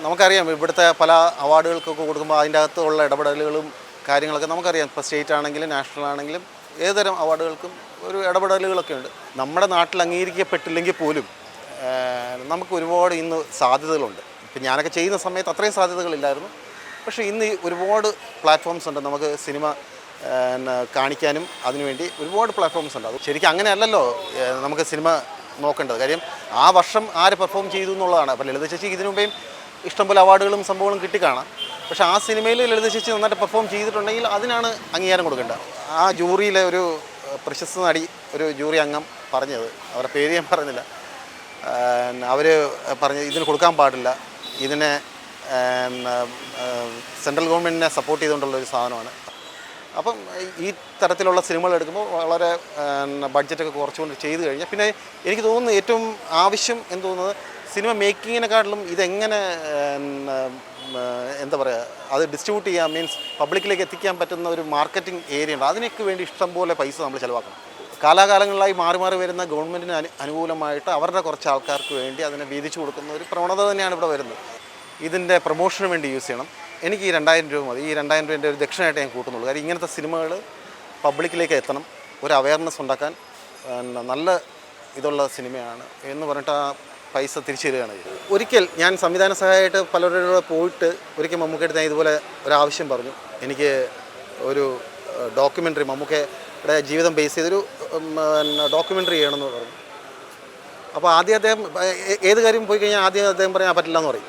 നമുക്കറിയാം ഇവിടുത്തെ പല അവാർഡുകൾക്കൊക്കെ കൊടുക്കുമ്പോൾ അതിൻ്റെ അകത്തുള്ള ഇടപെടലുകളും കാര്യങ്ങളൊക്കെ നമുക്കറിയാം. ഇപ്പോൾ സ്റ്റേറ്റ് ആണെങ്കിലും നാഷണൽ ആണെങ്കിലും ഏതുതരം അവാർഡുകൾക്കും ഒരു ഇടപെടലുകളൊക്കെ ഉണ്ട്. നമ്മുടെ നാട്ടിൽ അംഗീകരിക്കപ്പെട്ടില്ലെങ്കിൽ പോലും നമുക്ക് ഒരുപാട് ഇന്ന് സാധ്യതകളുണ്ട്. ഇപ്പം ഞാനൊക്കെ ചെയ്യുന്ന സമയത്ത് അത്രയും സാധ്യതകളില്ലായിരുന്നു. പക്ഷേ ഇന്ന് ഒരുപാട് പ്ലാറ്റ്ഫോംസ് ഉണ്ട് നമുക്ക് സിനിമ കാണിക്കാനും. അതിനുവേണ്ടി ഒരുപാട് പ്ലാറ്റ്ഫോംസ് ഉണ്ട്. അത് ശരിക്കും അങ്ങനെയല്ലല്ലോ നമുക്ക് സിനിമ നോക്കേണ്ടത്. കാര്യം ആ വർഷം ആര് പെർഫോം ചെയ്തു എന്നുള്ളതാണ്. അപ്പോൾ ലളിത ചേച്ചിക്ക് ഇതിനു മുമ്പേയും ഇഷ്ടംപോലെ അവാർഡുകളും സംഭവങ്ങളും കിട്ടിക്കാണാം. പക്ഷേ ആ സിനിമയിൽ ലളിത ചേച്ചി നന്നായിട്ട് പെർഫോം ചെയ്തിട്ടുണ്ടെങ്കിൽ അതിനാണ് അംഗീകാരം കൊടുക്കേണ്ടത്. ആ ജൂറിയിലെ ഒരു പ്രശസ്ത നടി, ഒരു ജൂറി അംഗം പറഞ്ഞത്, അവരുടെ പേര് ഞാൻ പറഞ്ഞില്ല, അവർ പറഞ്ഞ് ഇതിന് കൊടുക്കാൻ പാടില്ല, ഇതിനെ സെൻട്രൽ ഗവൺമെൻറ്റിനെ സപ്പോർട്ട് ചെയ്തുകൊണ്ടുള്ളൊരു സാധനമാണ്. അപ്പം ഈ തരത്തിലുള്ള സിനിമകൾ എടുക്കുമ്പോൾ വളരെ ബഡ്ജറ്റൊക്കെ കുറച്ചുകൊണ്ട് ചെയ്തു കഴിഞ്ഞാൽ പിന്നെ എനിക്ക് തോന്നുന്നു ഏറ്റവും ആവശ്യം എന്ന് തോന്നുന്നത് സിനിമ മേക്കിങ്ങിനെക്കാട്ടിലും ഇതെങ്ങനെ എന്താ പറയുക അത് ഡിസ്ട്രിബ്യൂട്ട് ചെയ്യാൻ, മീൻസ് പബ്ലിക്കിലേക്ക് എത്തിക്കാൻ പറ്റുന്ന ഒരു മാർക്കറ്റിംഗ് ഏരിയ ഉണ്ട്. അതിനൊക്കെ വേണ്ടി ഇഷ്ടംപോലെ പൈസ നമ്മൾ ചിലവാക്കണം. കാലാകാലങ്ങളിലായി മാറി മാറി വരുന്ന ഗവൺമെൻറ്റിന് അനുകൂലമായിട്ട് അവരുടെ കുറച്ച് ആൾക്കാർക്ക് വേണ്ടി അതിനെ വീതിച്ചു കൊടുക്കുന്ന ഒരു പ്രവണത തന്നെയാണ് ഇവിടെ വരുന്നത്. ഇതിൻ്റെ പ്രൊമോഷന് വേണ്ടി യൂസ് ചെയ്യണം. എനിക്ക് ഈ 2000 രൂപ മതി. ഈ 2000 രൂപേൻ്റെ ഒരു ദക്ഷിണയായിട്ട് ഞാൻ കൂട്ടുന്നുള്ളൂ. കാര്യം ഇങ്ങനത്തെ സിനിമകൾ പബ്ലിക്കിലേക്ക് എത്തണം, ഒരു അവയർനെസ് ഉണ്ടാക്കാൻ നല്ല ഇതുള്ള സിനിമയാണ് എന്ന് പറഞ്ഞിട്ട് ആ പൈസ തിരിച്ചു തരികയാണ്. ഒരിക്കൽ ഞാൻ സംവിധാന സഹായമായിട്ട് പലരുടെ പോയിട്ട് ഒരിക്കൽ മമ്മൂക്കയുടെ ഞാൻ ഇതുപോലെ ഒരാവശ്യം പറഞ്ഞു. എനിക്ക് ഒരു ഡോക്യുമെൻ്ററി, മമ്മൂക്കയുടെ ജീവിതം ബേസ് ചെയ്തൊരു ഡോക്യുമെൻ്ററി ചെയ്യണമെന്ന് പറഞ്ഞു. അപ്പോൾ ആദ്യം അദ്ദേഹം ഏത് കാര്യം പോയി കഴിഞ്ഞാൽ ആദ്യം അദ്ദേഹം പറയാൻ പറ്റില്ല എന്ന് പറയും.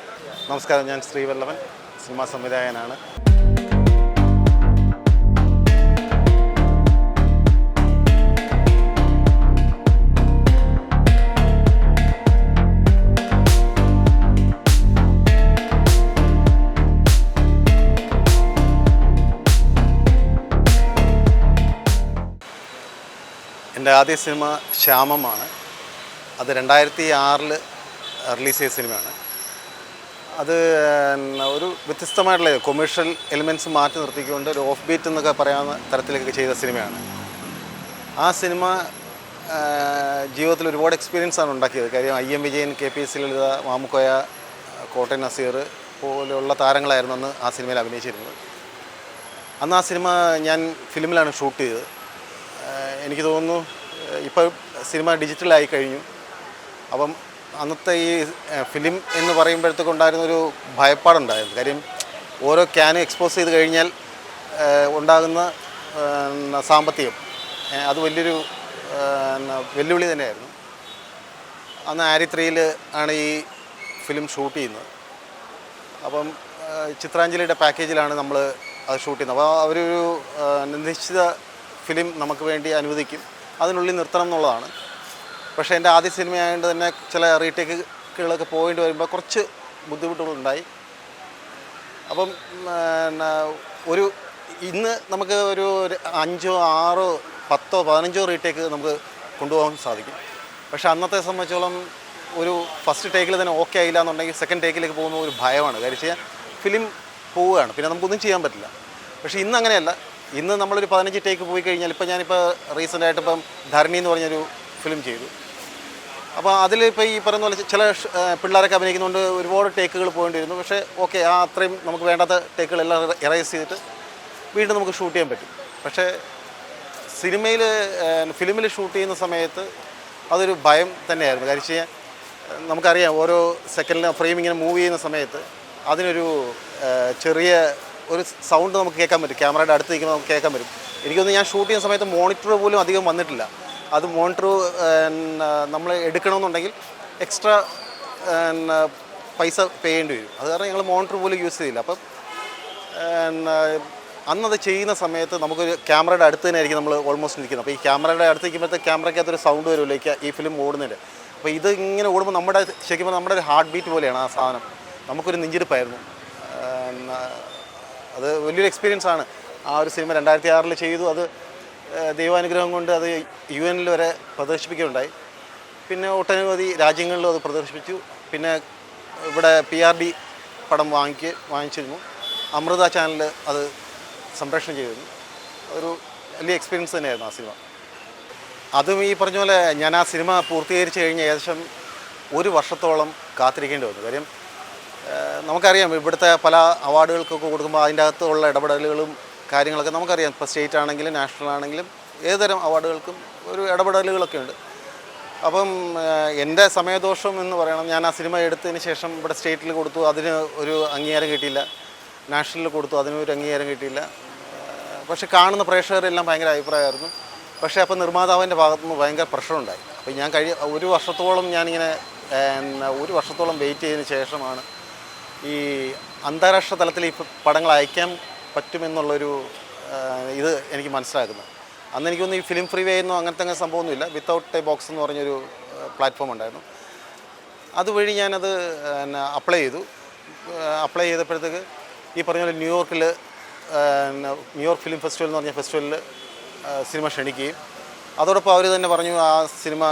നമസ്കാരം, ഞാൻ ശ്രീവല്ലഭൻ, സിനിമാ സംവിധായകനാണ്. എൻ്റെ ആദ്യ സിനിമ ശ്യാമമാണ്. അത് 2006 റിലീസ് ചെയ്ത സിനിമയാണ്. അത് ഒരു വ്യത്യസ്തമായിട്ടുള്ള കൊമേഴ്ഷ്യൽ എലിമെൻറ്റ്സ് മാറ്റി നിർത്തിക്കൊണ്ട് ഒരു ഓഫ് ബീറ്റ് എന്നൊക്കെ പറയാവുന്ന തരത്തിലൊക്കെ ചെയ്ത സിനിമയാണ്. ആ സിനിമ ജീവിതത്തിൽ ഒരുപാട് എക്സ്പീരിയൻസാണ് ഉണ്ടാക്കിയത്. കാര്യം IM വിജയൻ, KPS ലളിത, മാമുക്കോയ, കോട്ടയം നസീർ പോലെയുള്ള താരങ്ങളായിരുന്നു അന്ന് ആ സിനിമയിൽ അഭിനയിച്ചിരുന്നത്. അന്ന് ആ സിനിമ ഞാൻ ഫിലിമിലാണ് ഷൂട്ട് ചെയ്തത്. എനിക്ക് തോന്നുന്നു ഇപ്പോൾ സിനിമ ഡിജിറ്റലായി കഴിഞ്ഞു. അപ്പം അന്നത്തെ ഈ ഫിലിം എന്ന് പറയുമ്പോഴത്തേക്കുണ്ടായിരുന്നൊരു ഭയപ്പാടുണ്ടായിരുന്നു. കാര്യം ഓരോ ക്യാനും എക്സ്പോസ് ചെയ്ത് കഴിഞ്ഞാൽ ഉണ്ടാകുന്ന സാമ്പത്തികം അത് വലിയൊരു വെല്ലുവിളി തന്നെയായിരുന്നു. അന്ന് ആരി 3 ആണ് ഈ ഫിലിം ഷൂട്ട് ചെയ്യുന്നത്. അപ്പം ചിത്രാഞ്ജലിയുടെ പാക്കേജിലാണ് നമ്മൾ അത് ഷൂട്ട് ചെയ്യുന്നത്. അപ്പോൾ അവരൊരു നിശ്ചിത ഫിലിം നമുക്ക് വേണ്ടി അനുവദിക്കും, അതിനുള്ളിൽ നിർത്തണം എന്നുള്ളതാണ്. പക്ഷേ എൻ്റെ ആദ്യ സിനിമയായതുകൊണ്ട് തന്നെ ചില റീടേക്കുകളൊക്കെ പോയിട്ട് വരുമ്പോൾ കുറച്ച് ബുദ്ധിമുട്ടുകളുണ്ടായി. അപ്പം ഒരു ഇന്ന് നമുക്ക് ഒരു 5, 6, 10, 15 റീടേക്ക് നമുക്ക് കൊണ്ടുപോകാൻ സാധിക്കും. പക്ഷേ അന്നത്തെ സംബന്ധിച്ചോളം ഒരു ഫസ്റ്റ് ടേക്കിൽ തന്നെ ഓക്കെ ആയില്ല എന്നുണ്ടെങ്കിൽ സെക്കൻഡ് ടേക്കിലേക്ക് പോകുന്ന ഒരു ഭയമാണ്. കാര്യം വെച്ചാൽ ഫിലിം പോവുകയാണ്, പിന്നെ നമുക്കൊന്നും ചെയ്യാൻ പറ്റില്ല. പക്ഷേ ഇന്ന് അങ്ങനെയല്ല. ഇന്ന് നമ്മളൊരു 15 ടേക്ക് പോയി കഴിഞ്ഞാൽ, ഇപ്പോൾ ഞാനിപ്പോൾ റീസെൻ്റായിട്ട് ഇപ്പം ധരണി എന്ന് പറഞ്ഞൊരു ഫിലിം ചെയ്തു. അപ്പോൾ അതിലിപ്പോൾ ഈ പറയുന്ന പോലെ ചില പിള്ളേരൊക്കെ അഭിനയിക്കുന്നതുകൊണ്ട് ഒരുപാട് ടേക്കുകൾ പോകേണ്ടി വരുന്നു. പക്ഷേ ഓക്കെ, ആ അത്രയും നമുക്ക് വേണ്ടാത്ത ടേക്കുകളെല്ലാം എറേസ് ചെയ്തിട്ട് വീണ്ടും നമുക്ക് ഷൂട്ട് ചെയ്യാൻ പറ്റും. പക്ഷേ ഫിലിമിൽ ഷൂട്ട് ചെയ്യുന്ന സമയത്ത് അതൊരു ഭയം തന്നെയായിരുന്നു. കാര്യം വെച്ചാൽ നമുക്കറിയാം ഓരോ സെക്കൻഡിലും ഫ്രെയിം ഇങ്ങനെ മൂവ് ചെയ്യുന്ന സമയത്ത് അതിനൊരു ചെറിയ ഒരു സൗണ്ട് നമുക്ക് കേൾക്കാൻ പറ്റും. ക്യാമറയുടെ അടുത്ത് നിൽക്കുമ്പോൾ നമുക്ക് കേൾക്കാൻ പറ്റും. എനിക്കൊന്ന് ഞാൻ ഷൂട്ട് ചെയ്യുന്ന സമയത്ത് മോണിറ്റർ പോലും അധികം വന്നിട്ടില്ല. അത് മോണിറ്റർ നമ്മൾ എടുക്കണമെന്നുണ്ടെങ്കിൽ എക്സ്ട്രാ പൈസ പേ ചെയ്യേണ്ടി വരും. അത് കാരണം ഞങ്ങൾ മോണിറ്റർ പോലും യൂസ് ചെയ്തില്ല. അപ്പം അന്നത് ചെയ്യുന്ന സമയത്ത് നമുക്കൊരു ക്യാമറയുടെ അടുത്ത് തന്നെ ആയിരിക്കും നമ്മൾ ഓൾമോസ്റ്റ് നിൽക്കുന്നത്. അപ്പോൾ ഈ ക്യാമറയുടെ അടുത്ത് നിൽക്കുമ്പോഴത്തെ ക്യാമറയ്ക്കകത്തൊരു സൗണ്ട് വരുമല്ലോ ഈ ഫിലിം ഓടുന്നതിൻ്റെ. അപ്പോൾ ഇത് ഇങ്ങനെ ഓടുമ്പോൾ ശരിക്കും നമ്മുടെ ഒരു ഹാർട്ട് ബീറ്റ് പോലെയാണ് ആ സാധനം. നമുക്കൊരു നെഞ്ചിടിപ്പായിരുന്നു. അത് വലിയൊരു എക്സ്പീരിയൻസ് ആണ്. ആ ഒരു സിനിമ 2006 ചെയ്തു. അത് ദൈവാനുഗ്രഹം കൊണ്ട് അത് UN വരെ പ്രദർശിപ്പിക്കുകയുണ്ടായി. പിന്നെ ഒട്ടനവധി രാജ്യങ്ങളിലും അത് പ്രദർശിപ്പിച്ചു. പിന്നെ ഇവിടെ PRD പടം വാങ്ങിച്ചിരുന്നു. അമൃത ചാനൽ അത് സംപ്രേഷണം ചെയ്തിരുന്നു. ഒരു വലിയ എക്സ്പീരിയൻസ് തന്നെയായിരുന്നു ആ സിനിമ. അതും ഈ പറഞ്ഞ പോലെ ഞാൻ ആ സിനിമ പൂർത്തീകരിച്ച് കഴിഞ്ഞ് ഏകദേശം 1 വർഷത്തോളം കാത്തിരിക്കേണ്ടി വന്നു. കാര്യം നമുക്കറിയാം ഇവിടുത്തെ പല അവാർഡുകൾക്കൊക്കെ കൊടുക്കുമ്പോൾ അതിൻ്റെ അകത്തുള്ള ഇടപെടലുകളും കാര്യങ്ങളൊക്കെ നമുക്കറിയാം. ഇപ്പോൾ സ്റ്റേറ്റ് ആണെങ്കിലും നാഷണൽ ആണെങ്കിലും ഏതുതരം അവാർഡുകൾക്കും ഒരു ഇടപെടലുകളൊക്കെ ഉണ്ട്. അപ്പം എൻ്റെ സമയദോഷം എന്ന് പറയണം, ഞാൻ ആ സിനിമ എടുത്തതിന് ശേഷം ഇവിടെ സ്റ്റേറ്റിൽ കൊടുത്തു, അതിന് ഒരു അംഗീകാരം കിട്ടിയില്ല. നാഷണലിൽ കൊടുത്തു, അതിനും ഒരു അംഗീകാരം കിട്ടിയില്ല. പക്ഷെ കാണുന്ന പ്രേക്ഷകരെല്ലാം ഭയങ്കര അഭിപ്രായമായിരുന്നു. പക്ഷേ അപ്പോൾ നിർമ്മാതാവിൻ്റെ ഭാഗത്തുനിന്ന് ഭയങ്കര പ്രഷറുണ്ടായി. അപ്പോൾ ഞാൻ ഒരു വർഷത്തോളം ഞാനിങ്ങനെ ഒരു വർഷത്തോളം വെയിറ്റ് ചെയ്തതിന് ശേഷമാണ് ഈ അന്താരാഷ്ട്ര തലത്തിൽ ഈ പടങ്ങൾ അയക്കാൻ പറ്റുമെന്നുള്ളൊരു ഇത് എനിക്ക് മനസ്സിലാക്കുന്നത്. അന്ന് എനിക്കൊന്ന് ഈ ഫിലിം ഫ്രീ വേ എന്നോ അങ്ങനത്തെ സംഭവമൊന്നുമില്ല. വിത്തൗട്ട് എ ബോക്സ് എന്ന് പറഞ്ഞൊരു പ്ലാറ്റ്ഫോം ഉണ്ടായിരുന്നു. അതുവഴി ഞാനത് അപ്ലൈ ചെയ്തു. അപ്ലൈ ചെയ്തപ്പോഴത്തേക്ക് ഈ പറഞ്ഞ പോലെ ന്യൂയോർക്ക് ഫിലിം ഫെസ്റ്റിവൽ എന്ന് പറഞ്ഞ ഫെസ്റ്റിവലിൽ സിനിമ ക്ഷണിക്കുകയും അതോടൊപ്പം അവർ തന്നെ പറഞ്ഞു ആ സിനിമ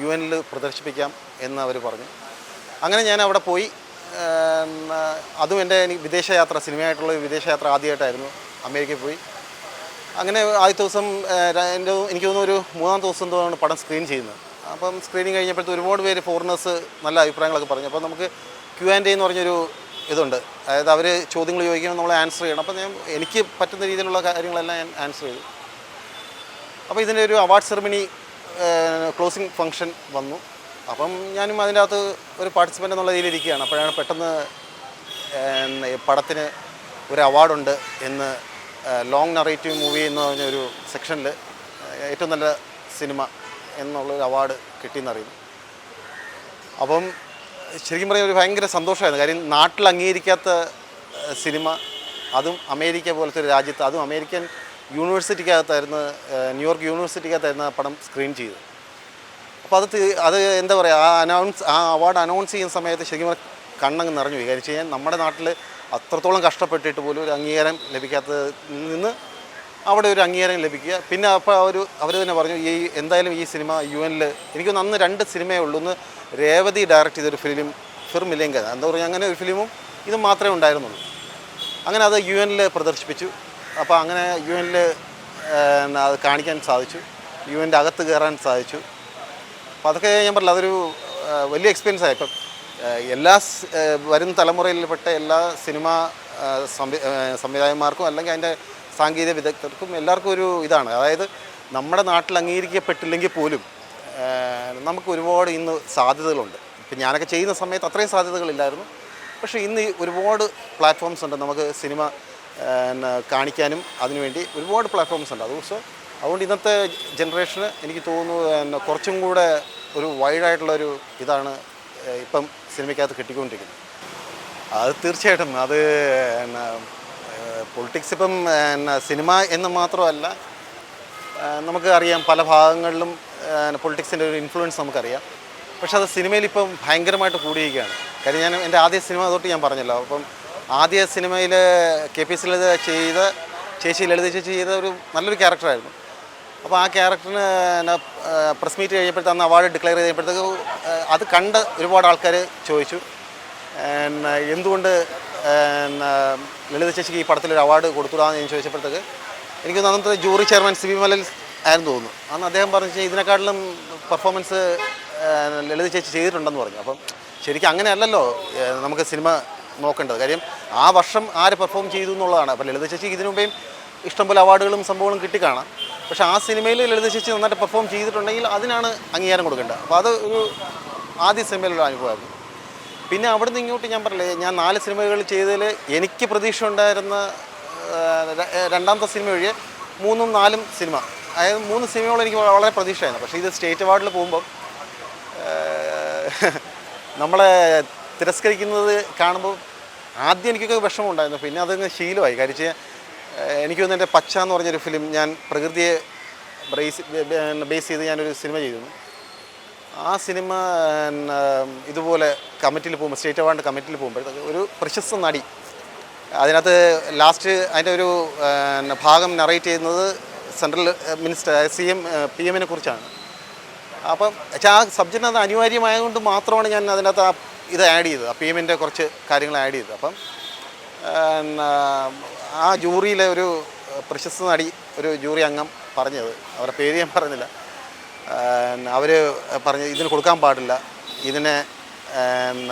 UN പ്രദർശിപ്പിക്കാം എന്ന് അവർ പറഞ്ഞു. അങ്ങനെ ഞാൻ അവിടെ പോയി. അതും എനിക്ക് വിദേശയാത്ര, സിനിമയായിട്ടുള്ള വിദേശയാത്ര ആദ്യമായിട്ടായിരുന്നു. അമേരിക്കയിൽ പോയി. അങ്ങനെ ആദ്യത്തെ ദിവസം എനിക്ക് തോന്നുന്നു ഒരു 3-ാം ദിവസം തോന്നാണ് പടം സ്ക്രീൻ ചെയ്യുന്നത്. അപ്പം സ്ക്രീനിങ് കഴിഞ്ഞപ്പോഴത്തെ ഒരുപാട് പേര് ഫോറിനേഴ്സ് നല്ല അഭിപ്രായങ്ങളൊക്കെ പറഞ്ഞു. അപ്പോൾ നമുക്ക് Q&A എന്ന് പറഞ്ഞൊരു ഇതുണ്ട്. അതായത് അവർ ചോദ്യങ്ങൾ ചോദിക്കുമ്പോൾ നമ്മൾ ആൻസർ ചെയ്യണം. അപ്പോൾ എനിക്ക് പറ്റുന്ന രീതിയിലുള്ള കാര്യങ്ങളെല്ലാം ഞാൻ ആൻസർ ചെയ്തു. അപ്പോൾ ഇതിൻ്റെ ഒരു അവാർഡ് സെറിമണി ക്ലോസിംഗ് ഫംഗ്ഷൻ വന്നു. അപ്പം ഞാനും അതിൻ്റെ അകത്ത് ഒരു പാർട്ടിസിപ്പൻ്റ് എന്നുള്ള രീതിയിലിരിക്കുകയാണ്. അപ്പോഴാണ് പെട്ടെന്ന് പടത്തിന് ഒരു അവാർഡുണ്ട് എന്ന് ലോങ് നറേറ്റീവ് മൂവി എന്ന് പറഞ്ഞ ഒരു സെക്ഷനിൽ ഏറ്റവും നല്ല സിനിമ എന്നുള്ളൊരു അവാർഡ് കിട്ടിയെന്നറിയുന്നു. അപ്പം ശരിക്കും പറഞ്ഞാൽ ഒരു ഭയങ്കര സന്തോഷമായിരുന്നു. കാര്യം നാട്ടിൽ അംഗീകരിക്കാത്ത സിനിമ, അതും അമേരിക്ക പോലത്തെ ഒരു രാജ്യത്ത്, അതും അമേരിക്കൻ യൂണിവേഴ്സിറ്റിക്കകത്തായിരുന്നു, ന്യൂയോർക്ക് യൂണിവേഴ്സിറ്റിക്കകത്തായിരുന്നു ആ പടം സ്ക്രീൻ ചെയ്തത്. അപ്പോൾ അത് എന്താ പറയുക, ആ അവാർഡ് അനൗൺസ് ചെയ്യുന്ന സമയത്ത് ശരിക്കും പറഞ്ഞാൽ കണ്ണങ്ങ് നിറഞ്ഞു പോയി. കാര്യം വെച്ച് കഴിഞ്ഞാൽ നമ്മുടെ നാട്ടിൽ അത്രത്തോളം കഷ്ടപ്പെട്ടിട്ട് പോലും ഒരു അംഗീകാരം ലഭിക്കാത്തതിൽ നിന്ന് അവിടെ ഒരു അംഗീകാരം ലഭിക്കുക. പിന്നെ അപ്പോൾ അവർ തന്നെ പറഞ്ഞു എന്തായാലും ഈ സിനിമ UN എനിക്കൊന്ന് അന്ന് 2 സിനിമയേ ഉള്ളൂ. ഒന്ന് രേവതി ഡയറക്റ്റ് ചെയ്തൊരു ഫിലിമില്ലെങ്കിൽ എന്താ പറയുക, അങ്ങനെ ഒരു ഫിലിമും ഇതും മാത്രമേ ഉണ്ടായിരുന്നുള്ളൂ. അങ്ങനെ അത് UN പ്രദർശിപ്പിച്ചു. അപ്പോൾ അങ്ങനെ UN അത് കാണിക്കാൻ സാധിച്ചു, UN അകത്ത് കയറാൻ സാധിച്ചു. അപ്പോൾ അതൊക്കെ ഞാൻ പറഞ്ഞില്ല, അതൊരു വലിയ എക്സ്പീരിയൻസായി. ഇപ്പം എല്ലാ വരും തലമുറയിൽപ്പെട്ട എല്ലാ സിനിമാ സംവിധായകന്മാർക്കും അല്ലെങ്കിൽ അതിൻ്റെ സാങ്കേതിക വിദഗ്ധർക്കും എല്ലാവർക്കും ഒരു ഇതാണ്. അതായത് നമ്മുടെ നാട്ടിൽ അംഗീകരിക്കപ്പെട്ടില്ലെങ്കിൽ പോലും നമുക്ക് ഒരുപാട് ഇന്ന് സാധ്യതകളുണ്ട്. ഇപ്പം ഞാനൊക്കെ ചെയ്യുന്ന സമയത്ത് അത്രയും സാധ്യതകളില്ലായിരുന്നു. പക്ഷേ ഇന്ന് ഒരുപാട് പ്ലാറ്റ്ഫോംസ് ഉണ്ട് നമുക്ക് സിനിമ കാണിക്കാനും. അതിനുവേണ്ടി ഒരുപാട് പ്ലാറ്റ്ഫോംസ് ഉണ്ട്. അതുകൊണ്ട് ഇന്നത്തെ ജനറേഷന് എനിക്ക് തോന്നുന്നു കുറച്ചും കൂടെ ഒരു വൈഡായിട്ടുള്ളൊരു ഇതാണ് ഇപ്പം സിനിമയ്ക്കകത്ത് കിട്ടിക്കൊണ്ടിരിക്കുന്നത്. അത് തീർച്ചയായിട്ടും അത് പൊളിറ്റിക്സ് ഇപ്പം സിനിമ എന്ന് മാത്രമല്ല, നമുക്ക് അറിയാം പല ഭാഗങ്ങളിലും പൊളിറ്റിക്സിൻ്റെ ഒരു ഇൻഫ്ലുവൻസ് നമുക്കറിയാം. പക്ഷെ അത് സിനിമയിൽ ഇപ്പം ഭയങ്കരമായിട്ട് കൂടിയിരിക്കുകയാണ്. കാര്യം ഞാൻ എൻ്റെ ആദ്യ സിനിമ തൊട്ട് ഞാൻ പറഞ്ഞല്ലോ, അപ്പം ആദ്യ സിനിമയിൽ KPS ലളിത ചെയ്ത ചേച്ചി ലളിത ചേച്ചി ചെയ്ത ഒരു നല്ലൊരു ക്യാരക്ടറായിരുന്നു. അപ്പോൾ ആ ക്യാരക്ടറിന് പ്രസ് മീറ്റ് കഴിഞ്ഞപ്പോഴത്തെ അന്ന് അവാർഡ് ഡിക്ലെയർ ചെയ്തപ്പോഴത്തേക്ക് അത് കണ്ട് ഒരുപാട് ആൾക്കാർ ചോദിച്ചു എന്തുകൊണ്ട് ലളിത ചേച്ചിക്ക് ഈ പടത്തിലൊരു അവാർഡ് കൊടുത്തുകൂടാന്ന് ഞാൻ ചോദിച്ചപ്പോഴത്തേക്ക് എനിക്ക് അന്നത്തെ ജൂറി ചെയർമാൻ CB മലയിൽ ആയിരുന്നു തോന്നുന്നു. അന്ന് അദ്ദേഹം പറഞ്ഞു ഇതിനെക്കാട്ടിലും പെർഫോമൻസ് ലളിത ചേച്ചി ചെയ്തിട്ടുണ്ടെന്ന് പറഞ്ഞു. അപ്പം ശരിക്കും അങ്ങനെയല്ലല്ലോ നമുക്ക് സിനിമ നോക്കേണ്ടത്. കാര്യം ആ വർഷം ആര് പെർഫോം ചെയ്തു എന്നുള്ളതാണ്. അപ്പോൾ ലളിത ചേച്ചിക്ക് ഇതിനു മുമ്പേയും ഇഷ്ടംപോലെ അവാർഡുകളും സംഭവങ്ങളും കിട്ടിക്കാണാം. പക്ഷേ ആ സിനിമയിൽ ലളിത ചേച്ചി നന്നായിട്ട് പെർഫോം ചെയ്തിട്ടുണ്ടെങ്കിൽ അതിനാണ് അംഗീകാരം കൊടുക്കേണ്ടത്. അപ്പോൾ അത് ഒരു ആദ്യ സിനിമയിലുള്ള അനുഭവമായിരുന്നു. പിന്നെ അവിടുന്ന് ഇങ്ങോട്ട് ഞാൻ പറഞ്ഞില്ലേ, ഞാൻ 4 സിനിമകൾ ചെയ്തതിൽ എനിക്ക് പ്രതീക്ഷ ഉണ്ടായിരുന്ന രണ്ടാമത്തെ സിനിമ ഒഴികെ 3ഉം 4ഉം സിനിമ, അതായത് 3 സിനിമകളും എനിക്ക് വളരെ പ്രതീക്ഷയായിരുന്നു. പക്ഷേ ഇത് സ്റ്റേറ്റ് അവാർഡിൽ പോകുമ്പം നമ്മളെ തിരസ്കരിക്കുന്നത് കാണുമ്പോൾ ആദ്യം എനിക്കൊക്കെ വിഷമമുണ്ടായിരുന്നു. പിന്നെ അതങ്ങ് ശീലമായി. കാര്യം എനിക്ക് തോന്നുന്നു എൻ്റെ പച്ച എന്ന് പറഞ്ഞൊരു ഫിലിം ഞാൻ പ്രകൃതിയെ ബേസ് ചെയ്ത് ഞാനൊരു സിനിമ ചെയ്തിരുന്നു. ആ സിനിമ ഇതുപോലെ കമ്മിറ്റിയിൽ പോകുമ്പോൾ, സ്റ്റേറ്റ് അവാർഡ് കമ്മിറ്റിയിൽ പോകുമ്പോഴത്തേക്ക് ഒരു പ്രശസ്ത നടി അതിനകത്ത് ലാസ്റ്റ് അതിൻ്റെ ഒരു ഭാഗം നറേറ്റ് ചെയ്യുന്നത് സെൻട്രൽ മിനിസ്റ്റർ PM കുറിച്ചാണ്. അപ്പം ആ സബ്ജക്റ്റിനകത്ത് അനിവാര്യമായതുകൊണ്ട് മാത്രമാണ് ഞാൻ അതിനകത്ത് ഇത് ആഡ് ചെയ്തത്, ആ PM കുറച്ച് കാര്യങ്ങൾ ആഡ് ചെയ്തത്. അപ്പം ആ ജൂറിയിലെ ഒരു പ്രശസ്ത നടി, ഒരു ജൂറി അംഗം പറഞ്ഞത്, അവരുടെ പേര് ഞാൻ പറഞ്ഞില്ല, അവർ പറഞ്ഞ് ഇതിന് കൊടുക്കാൻ പാടില്ല, ഇതിനെ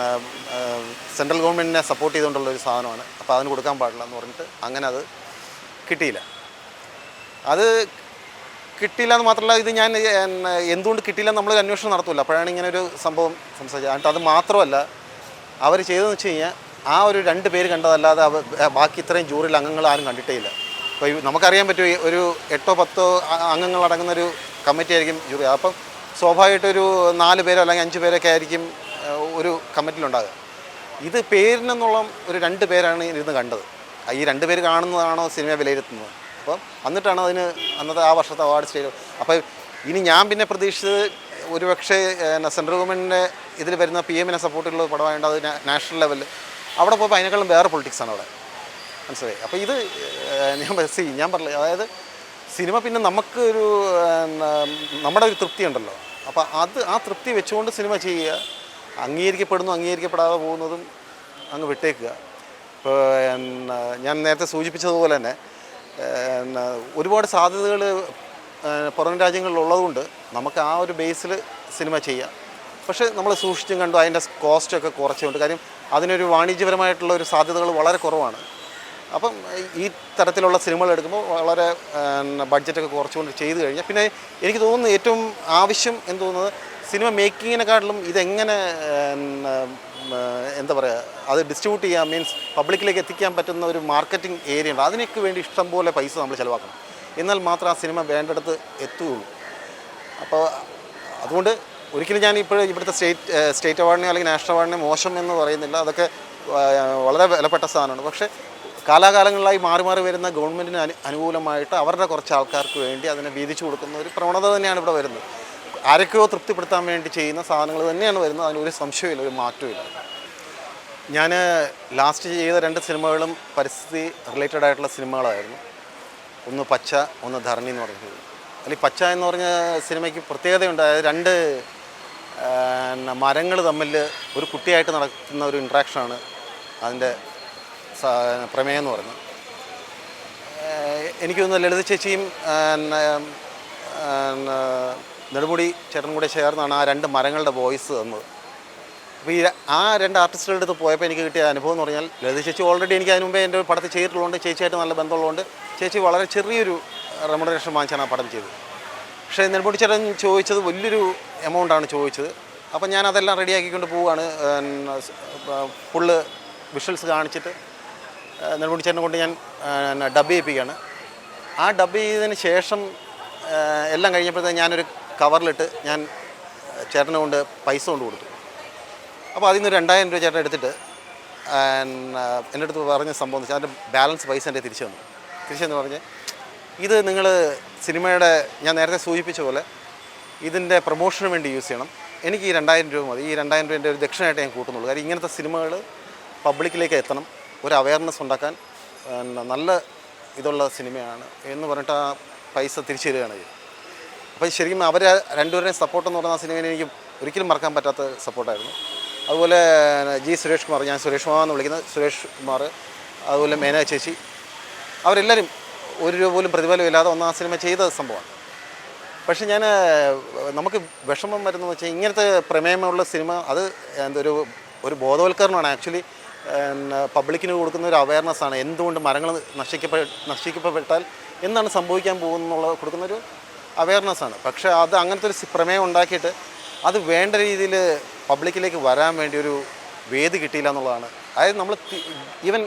സെൻട്രൽ ഗവൺമെൻറ്റിനെ സപ്പോർട്ട് ചെയ്തുകൊണ്ടുള്ള ഒരു സാധനമാണ്, അപ്പോൾ അതിന് കൊടുക്കാൻ പാടില്ല എന്ന് പറഞ്ഞിട്ട് അങ്ങനെ അത് കിട്ടിയില്ല. അത് കിട്ടിയില്ല എന്ന് മാത്രമല്ല, ഇത് ഞാൻ എന്തുകൊണ്ട് കിട്ടിയില്ലെന്ന് നമ്മളൊരു അന്വേഷണം നടത്തില്ല. അപ്പോഴാണ് ഇങ്ങനെ ഒരു സംഭവം സംസാരിച്ചത്. എന്നിട്ട് അത് മാത്രമല്ല, അവർ ചെയ്തതെന്ന് വെച്ച് കഴിഞ്ഞാൽ ആ ഒരു 2 പേര് കണ്ടതല്ലാതെ ബാക്കി ഇത്രയും ജൂറിയിൽ അംഗങ്ങൾ ആരും കണ്ടിട്ടേ ഇല്ല. അപ്പോൾ നമുക്കറിയാൻ പറ്റും, ഒരു 8-10 അംഗങ്ങളടങ്ങുന്നൊരു കമ്മിറ്റി ആയിരിക്കും ജൂറി. അപ്പം സ്വാഭാവികമായിട്ടൊരു 4 പേരോ അല്ലെങ്കിൽ 5 പേരൊക്കെ ആയിരിക്കും ഒരു കമ്മിറ്റിയിലുണ്ടാകുക. ഇത് പേരിനെന്നുള്ള ഒരു 2 പേരാണ് ഇരുന്ന് കണ്ടത്. ഈ 2 പേര് കാണുന്നതാണോ സിനിമ വിലയിരുത്തുന്നത്. അപ്പം എന്നിട്ടാണ് അതിന് അന്നത്തെ ആ വർഷത്തെ അവാർഡ് സ്റ്റേജ്. അപ്പോൾ ഇനി ഞാൻ പിന്നെ പ്രതീക്ഷിച്ചത് ഒരുപക്ഷെ സെൻട്രൽ ഗവൺമെൻറ്റിൻ്റെ ഇതിൽ വരുന്ന PM സപ്പോർട്ടുള്ള പടമായതുകൊണ്ട് അത് നാഷണൽ ലെവലിൽ അവിടെ പോയപ്പോൾ അതിനേക്കാളും വേറെ പൊളിറ്റിക്സാണ് അവിടെ, മനസ്സിലായി. അപ്പോൾ ഇത് ഞാൻ പറഞ്ഞില്ല, അതായത് സിനിമ പിന്നെ നമുക്ക് ഒരു നമ്മുടെ ഒരു തൃപ്തി ഉണ്ടല്ലോ. അപ്പോൾ ആ തൃപ്തി വെച്ചുകൊണ്ട് സിനിമ ചെയ്യുക, അംഗീകരിക്കപ്പെടുന്നു അംഗീകരിക്കപ്പെടാതെ പോകുന്നതും അങ്ങ് വിട്ടേക്കുക. ഇപ്പോൾ ഞാൻ നേരത്തെ സൂചിപ്പിച്ചതുപോലെ തന്നെ ഒരുപാട് സാധ്യതകൾ പുറം രാജ്യങ്ങളിലുള്ളതുകൊണ്ട് നമുക്ക് ആ ഒരു ബേസിൽ സിനിമ ചെയ്യാം. പക്ഷേ നമ്മൾ സൂക്ഷിച്ചും കണ്ടു അതിൻ്റെ കോസ്റ്റൊക്കെ കുറച്ചുകൊണ്ട്, കാര്യം അതിനൊരു വാണിജ്യപരമായിട്ടുള്ള ഒരു സാധ്യതകൾ വളരെ കുറവാണ്. അപ്പം ഈ തരത്തിലുള്ള സിനിമകൾ എടുക്കുമ്പോൾ വളരെ ബഡ്ജറ്റൊക്കെ കുറച്ചുകൊണ്ട് ചെയ്തു കഴിഞ്ഞാൽ പിന്നെ എനിക്ക് തോന്നുന്നു ഏറ്റവും ആവശ്യം എന്ന് തോന്നുന്നത് സിനിമ മേക്കിങ്ങിനെക്കാട്ടിലും ഇതെങ്ങനെ എന്താ പറയുക, അത് ഡിസ്ട്രിബ്യൂട്ട് ചെയ്യാൻ, മീൻസ് പബ്ലിക്കിലേക്ക് എത്തിക്കാൻ പറ്റുന്ന ഒരു മാർക്കറ്റിംഗ് ഏരിയ ഉണ്ട്. അതിനൊക്കെ വേണ്ടി ഇഷ്ടംപോലെ പൈസ നമ്മൾ ചിലവാക്കണം, എന്നാൽ മാത്രം ആ സിനിമ വേണ്ടടുത്ത് എത്തുകയുള്ളൂ. അപ്പോൾ അതുകൊണ്ട് ഒരിക്കലും ഞാൻ ഇവിടുത്തെ സ്റ്റേറ്റ് അവാർഡിനെ അല്ലെങ്കിൽ നാഷണൽ അവാർഡിനെ മോശം എന്ന് പറയുന്നില്ല. അതൊക്കെ വളരെ വിലപ്പെട്ട സാധനമാണ്. പക്ഷേ കാലാകാലങ്ങളിലായി മാറി മാറി വരുന്ന ഗവൺമെൻറ്റിന് അനുകൂലമായിട്ട് അവരുടെ കുറച്ച് ആൾക്കാർക്ക് വേണ്ടി അതിനെ വീതിച്ചു കൊടുക്കുന്ന ഒരു പ്രവണത തന്നെയാണ് ഇവിടെ വരുന്നത്. ആരൊക്കെയോ തൃപ്തിപ്പെടുത്താൻ വേണ്ടി ചെയ്യുന്ന സാധനങ്ങൾ തന്നെയാണ് വരുന്നത്. അതിനൊരു സംശയമില്ല, ഒരു മാറ്റമില്ല. ഞാൻ ലാസ്റ്റ് ചെയ്ത 2 സിനിമകളും പരിസ്ഥിതി റിലേറ്റഡ് ആയിട്ടുള്ള സിനിമകളായിരുന്നു. ഒന്ന് പച്ച, ഒന്ന് ധരണി എന്ന് പറഞ്ഞത്. അല്ലെങ്കിൽ പച്ച എന്ന് പറഞ്ഞ സിനിമയ്ക്ക് പ്രത്യേകതയുണ്ട്. അതായത് 2 മരങ്ങൾ തമ്മിൽ ഒരു കുട്ടിയായിട്ട് നടത്തുന്ന ഒരു ഇൻട്രാക്ഷനാണ് അതിൻ്റെ പ്രമേയം എന്ന് പറയുന്നത്. എനിക്ക് തോന്നുന്നു ലളിത ചേച്ചിയും നെടുമുടി ചേട്ടനും കൂടെ ചേർന്നാണ് ആ 2 മരങ്ങളുടെ വോയിസ് തന്നത്. അപ്പോൾ ആ 2 ആർട്ടിസ്റ്റുകളുടെ അടുത്ത് പോയപ്പോൾ എനിക്ക് കിട്ടിയ അനുഭവം എന്ന് പറഞ്ഞാൽ, ലളിത ചേച്ചി ഓൾറെഡി എനിക്ക് അതിന് മുമ്പേ എൻ്റെ പടത്തിൽ ചെയ്തിട്ടുള്ളതുകൊണ്ട് ചേച്ചിയായിട്ട് നല്ല ബന്ധമുള്ളതുകൊണ്ട് ചേച്ചി വളരെ ചെറിയൊരു റെമ്യൂണറേഷൻ വാങ്ങിച്ചാണ് ആ പടം ചെയ്തത്. പക്ഷേ നെടുമുടി ചേട്ടൻ ചോദിച്ചത് വലിയൊരു എമൗണ്ടാണ് ചോദിച്ചത്. അപ്പം ഞാൻ അതെല്ലാം റെഡിയാക്കിക്കൊണ്ട് പോവുകയാണ്. ഫുള്ള് വിഷ്വൽസ് കാണിച്ചിട്ട് നെടുമുടി ചേട്ടനെ കൊണ്ട് ഞാൻ ഡബ് ചെയ്യിപ്പിക്കുകയാണ്. ആ ഡബ് ചെയ്തതിന് ശേഷം എല്ലാം കഴിഞ്ഞപ്പോഴത്തേക്ക് ഞാനൊരു കവറിലിട്ട് ഞാൻ ചേട്ടനെ കൊണ്ട് പൈസ കൊണ്ട് കൊടുത്തു. അപ്പോൾ അതിൽ നിന്ന് 2000 രൂപ ചേട്ടൻ എടുത്തിട്ട് എൻ്റെ അടുത്ത് പറഞ്ഞ സംഭവം എന്ന് വെച്ചാൽ അതിൻ്റെ ബാലൻസ് പൈസ എൻ്റെ തിരിച്ചെന്ന് പറഞ്ഞ്, ഇത് നിങ്ങൾ സിനിമയുടെ ഞാൻ നേരത്തെ സൂചിപ്പിച്ച പോലെ ഇതിൻ്റെ പ്രൊമോഷന് വേണ്ടി യൂസ് ചെയ്യണം. എനിക്ക് ഈ 2000 രൂപ മതി. ഈ 2000 രൂപ എൻ്റെ ഒരു ദക്ഷിണയായിട്ട് ഞാൻ കൂട്ടുന്നുള്ളൂ. കാര്യം ഇങ്ങനത്തെ സിനിമകൾ പബ്ലിക്കിലേക്ക് എത്തണം, ഒരു അവയർനെസ് ഉണ്ടാക്കാൻ നല്ല ഇതുള്ള സിനിമയാണ് എന്ന് പറഞ്ഞിട്ട് ആ പൈസ തിരിച്ചു തരികയാണ് ചെയ്തത്. അപ്പോൾ ശരിക്കും അവർ 2 പേരുടെയും സപ്പോർട്ടെന്ന് പറയുന്ന ആ സിനിമയിൽ എനിക്ക് ഒരിക്കലും മറക്കാൻ പറ്റാത്ത സപ്പോർട്ടായിരുന്നു. അതുപോലെ സുരേഷ് കുമാർ, ഞാൻ സുരേഷ് കുമാർ എന്ന് വിളിക്കുന്നത്, സുരേഷ് കുമാർ, അതുപോലെ മേന ചേച്ചി, അവരെല്ലാവരും 1 രൂപ പോലും പ്രതിഫലമില്ലാതെ ആ സിനിമ ചെയ്ത സംഭവമാണ്. പക്ഷേ നമുക്ക് വിഷമം വരുന്നതെന്ന് വെച്ചാൽ ഇങ്ങനത്തെ പ്രമേയമുള്ള സിനിമ അത് ഒരു ബോധവൽക്കരണമാണ്. ആക്ച്വലി പബ്ലിക്കിന് കൊടുക്കുന്ന ഒരു അവയർനെസ്സാണ്. എന്തുകൊണ്ട് മരങ്ങൾ നശിക്കപ്പെട്ടാൽ എന്താണ് സംഭവിക്കാൻ പോകുന്നുള്ള കൊടുക്കുന്നൊരു അവയർനെസ്സാണ്. പക്ഷേ അത് അങ്ങനത്തെ ഒരു പ്രമേയം ഉണ്ടാക്കിയിട്ട് അത് വേണ്ട രീതിയിൽ പബ്ലിക്കിലേക്ക് വരാൻ വേണ്ടി ഒരു വേദി കിട്ടിയില്ല എന്നുള്ളതാണ്. അതായത് നമ്മൾ ഈവൻ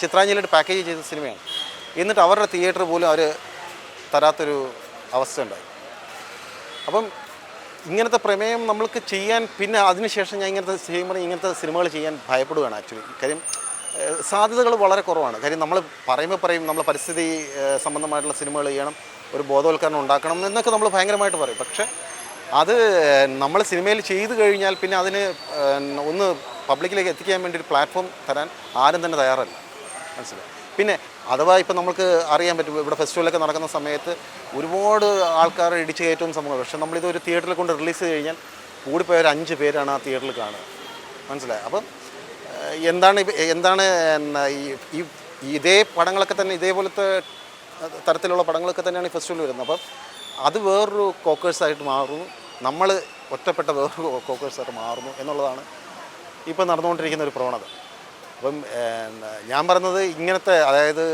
ചിത്രാഞ്ജലിയുടെ പാക്കേജ് ചെയ്ത സിനിമയാണ്, എന്നിട്ട് അവരുടെ തിയേറ്റർ പോലും അവർ തരാത്തൊരു അവസ്ഥ ഉണ്ടായി. അപ്പം ഇങ്ങനത്തെ പ്രമേയം നമ്മൾക്ക് ചെയ്യാൻ, പിന്നെ അതിനുശേഷം ഞാൻ ഇങ്ങനത്തെ സിനിമകൾ ചെയ്യാൻ ഭയപ്പെടുകയാണ് ആക്ച്വലി. കാര്യം സാധ്യതകൾ വളരെ കുറവാണ്. കാര്യം നമ്മൾ പറയും നമ്മൾ പരിസ്ഥിതി സംബന്ധമായിട്ടുള്ള സിനിമകൾ ചെയ്യണം, ഒരു ബോധവൽക്കരണം ഉണ്ടാക്കണം എന്നൊക്കെ നമ്മൾ ഭയങ്കരമായിട്ട് പറയും. പക്ഷേ അത് നമ്മൾ സിനിമയിൽ ചെയ്തു കഴിഞ്ഞാൽ പിന്നെ അതിന് ഒന്ന് പബ്ലിക്കിലേക്ക് എത്തിക്കാൻ വേണ്ടി ഒരു പ്ലാറ്റ്ഫോം തരാൻ ആരും തന്നെ തയ്യാറല്ല, മനസ്സിലായി. പിന്നെ അഥവാ ഇപ്പം നമുക്ക് അറിയാൻ പറ്റും, ഇവിടെ ഫെസ്റ്റിവലൊക്കെ നടക്കുന്ന സമയത്ത് ഒരുപാട് ആൾക്കാർ ഇടിച്ചു കയറ്റവും സംഭവം. പക്ഷേ നമ്മളിതൊരു തിയേറ്ററിൽ കൊണ്ട് റിലീസ് ചെയ്ത് കഴിഞ്ഞാൽ കൂടിപ്പോയ ഒരു 5 പേരാണ് ആ തിയേറ്ററിൽ കാണുക, മനസ്സിലായി. അപ്പം എന്താണ് ഈ ഇതേ പടങ്ങളൊക്കെ തന്നെ, ഇതേപോലത്തെ തരത്തിലുള്ള പടങ്ങളൊക്കെ തന്നെയാണ് ഈ ഫെസ്റ്റിവൽ വരുന്നത്. അപ്പം അത് വേറൊരു കോക്കേഴ്സായിട്ട് മാറുന്നു, നമ്മൾ ഒറ്റപ്പെട്ട വേറൊരു കോക്കേഴ്സായിട്ട് മാറുന്നു എന്നുള്ളതാണ് ഇപ്പം നടന്നുകൊണ്ടിരിക്കുന്ന ഒരു പ്രവണത. അപ്പം ഞാൻ പറയുന്നത് ഇങ്ങനത്തെ, അതായത്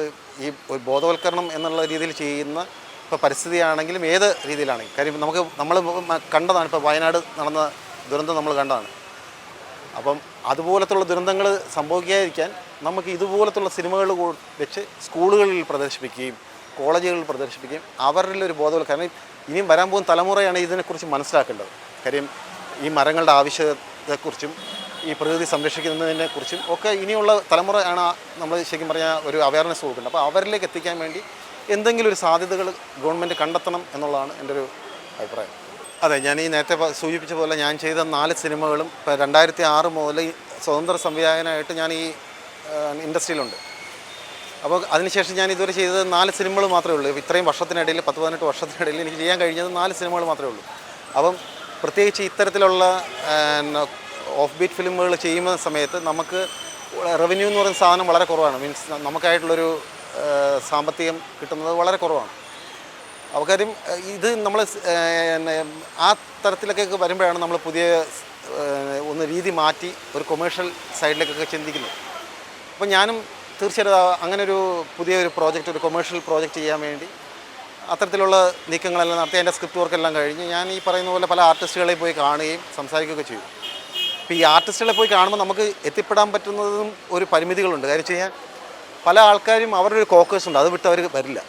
ഈ ഒരു ബോധവൽക്കരണം എന്നുള്ള രീതിയിൽ ചെയ്യുന്ന ഇപ്പോൾ പരിസ്ഥിതിയാണെങ്കിലും ഏത് രീതിയിലാണെങ്കിലും, കാര്യം നമ്മൾ കണ്ടതാണ്, ഇപ്പോൾ വയനാട് നടന്ന ദുരന്തം നമ്മൾ കണ്ടതാണ്. അപ്പം അതുപോലത്തുള്ള ദുരന്തങ്ങൾ സംഭവിക്കാതിരിക്കാൻ നമുക്ക് ഇതുപോലത്തുള്ള സിനിമകൾ വെച്ച് സ്കൂളുകളിൽ പ്രദർശിപ്പിക്കുകയും കോളേജുകളിൽ പ്രദർശിപ്പിക്കുകയും അവരിലൊരു ബോധവൽക്കരണം, ഇനിയും വരാൻ പോകുന്ന തലമുറയാണ് ഇതിനെക്കുറിച്ച് മനസ്സിലാക്കേണ്ടത്. കാര്യം ഈ മരങ്ങളുടെ ആവശ്യത്തെക്കുറിച്ചും ഈ പ്രകൃതി സംരക്ഷിക്കുന്നതിനെക്കുറിച്ചും ഒക്കെ ഇനിയുള്ള തലമുറ ആണ് നമ്മൾ ശരിക്കും പറഞ്ഞാൽ ഒരു അവയർനെസ് കൊടുക്കേണ്ടത്. അപ്പോൾ അവരിലേക്ക് എത്തിക്കാൻ വേണ്ടി എന്തെങ്കിലും ഒരു സാധ്യതകൾ ഗവൺമെൻറ് കണ്ടെത്തണം എന്നുള്ളതാണ് എൻ്റെ ഒരു അഭിപ്രായം. അതെ, ഞാൻ ഈ നേരത്തെ സൂചിപ്പിച്ച പോലെ ഞാൻ ചെയ്ത 4 സിനിമകളും ഇപ്പോൾ 2006 മുതൽ സ്വതന്ത്ര സംവിധായകനായിട്ട് ഞാൻ ഈ ഇൻഡസ്ട്രിയിലുണ്ട്. അപ്പോൾ അതിനുശേഷം ഞാൻ ഇതുവരെ ചെയ്തത് 4 സിനിമകൾ മാത്രമേ ഉള്ളൂ. ഇത്രയും വർഷത്തിനിടയിൽ 10-18 വർഷത്തിനിടയിൽ എനിക്ക് ചെയ്യാൻ കഴിഞ്ഞത് 4 സിനിമകൾ മാത്രമേ ഉള്ളൂ. അപ്പം പ്രത്യേകിച്ച് ഇത്തരത്തിലുള്ള ഓഫ് ബീറ്റ് ഫിലിമുകൾ ചെയ്യുന്ന സമയത്ത് നമുക്ക് റവന്യൂ എന്ന് പറയുന്ന സാധനം വളരെ കുറവാണ്. മീൻസ് നമുക്കായിട്ടുള്ളൊരു സാമ്പത്തികം കിട്ടുന്നത് വളരെ കുറവാണ്. അപ്പോൾ കാര്യം ഇത് നമ്മൾ ആ തരത്തിലൊക്കെ വരുമ്പോഴാണ് നമ്മൾ പുതിയ ഒന്ന് രീതി മാറ്റി ഒരു കൊമേഴ്ഷ്യൽ സൈഡിലേക്കൊക്കെ ചിന്തിക്കുന്നത്. അപ്പോൾ ഞാനും തീർച്ചയായിട്ടും അങ്ങനെ ഒരു പുതിയൊരു പ്രോജക്റ്റ്, ഒരു കൊമേഴ്ഷ്യൽ പ്രോജക്റ്റ് ചെയ്യാൻ വേണ്ടി അത്തരത്തിലുള്ള നീക്കങ്ങളെല്ലാം നടത്തി എൻ്റെ സ്ക്രിപ്റ്റ് വർക്കെല്ലാം കഴിഞ്ഞ് ഞാൻ ഈ പറയുന്ന പോലെ പല ആർട്ടിസ്റ്റുകളെ പോയി കാണുകയും സംസാരിക്കുകയൊക്കെ ചെയ്തു. അപ്പോൾ ഈ ആർട്ടിസ്റ്റുകളെ പോയി കാണുമ്പോൾ നമുക്ക് എത്തിപ്പെടാൻ പറ്റുന്നതും ഒരു പരിമിതികളുണ്ട്. കാര്യം വെച്ച് കഴിഞ്ഞാൽ പല ആൾക്കാരും അവരുടെ ഒരു കോക്കേഴ്സ് ഉണ്ട്, അത് വിട്ട് അവർ വരില്ല,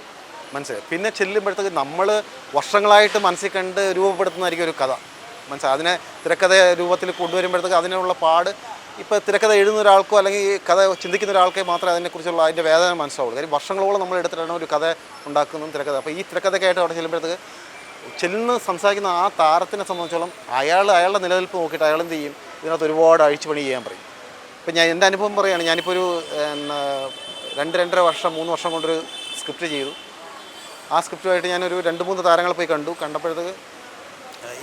മനസ്സിലായി. പിന്നെ ചെല്ലുമ്പോഴത്തേക്ക് നമ്മൾ വർഷങ്ങളായിട്ട് മനസ്സിൽ കണ്ട് രൂപപ്പെടുത്തുന്നതായിരിക്കും ഒരു കഥ, മനസ്സിലായി. അതിനെ തിരക്കഥ രൂപത്തിൽ കൊണ്ടുവരുമ്പോഴത്തേക്ക് അതിനുള്ള പാട് ഇപ്പോൾ തിരക്കഥ എഴുതുന്ന ഒരാൾക്കോ അല്ലെങ്കിൽ കഥ ചിന്തിക്കുന്ന ഒരാൾക്കേ മാത്രമേ അതിനെക്കുറിച്ചുള്ള അതിൻ്റെ വേദന മനസ്സിലാവുള്ളൂ. കാര്യം വർഷങ്ങളോളം നമ്മൾ എടുത്തിട്ടാണ് ഒരു കഥ ഉണ്ടാക്കുന്നതും തിരക്കഥ. അപ്പോൾ ഈ തിരക്കഥയ്ക്കായിട്ട് അവിടെ ചെല്ലുമ്പോഴത്തേക്ക് സംസാരിക്കുന്ന ആ താരത്തിനെ സംബന്ധിച്ചോളം അയാളുടെ നിലനിൽപ്പ് നോക്കിയിട്ട് അയാൾ എന്ത് ചെയ്യും, ഇതിനകത്ത് ഒരുപാട് അഴിച്ചുപണി ചെയ്യാൻ പറയും. ഇപ്പം ഞാൻ എൻ്റെ അനുഭവം പറയുകയാണ്. ഞാനിപ്പോൾ ഒരു 2-2.5 വർഷം 3 വർഷം കൊണ്ടൊരു സ്ക്രിപ്റ്റ് ചെയ്തു. ആ സ്ക്രിപ്റ്റുമായിട്ട് ഞാനൊരു 2-3 താരങ്ങളെ പോയി കണ്ടപ്പോഴത്തേക്ക്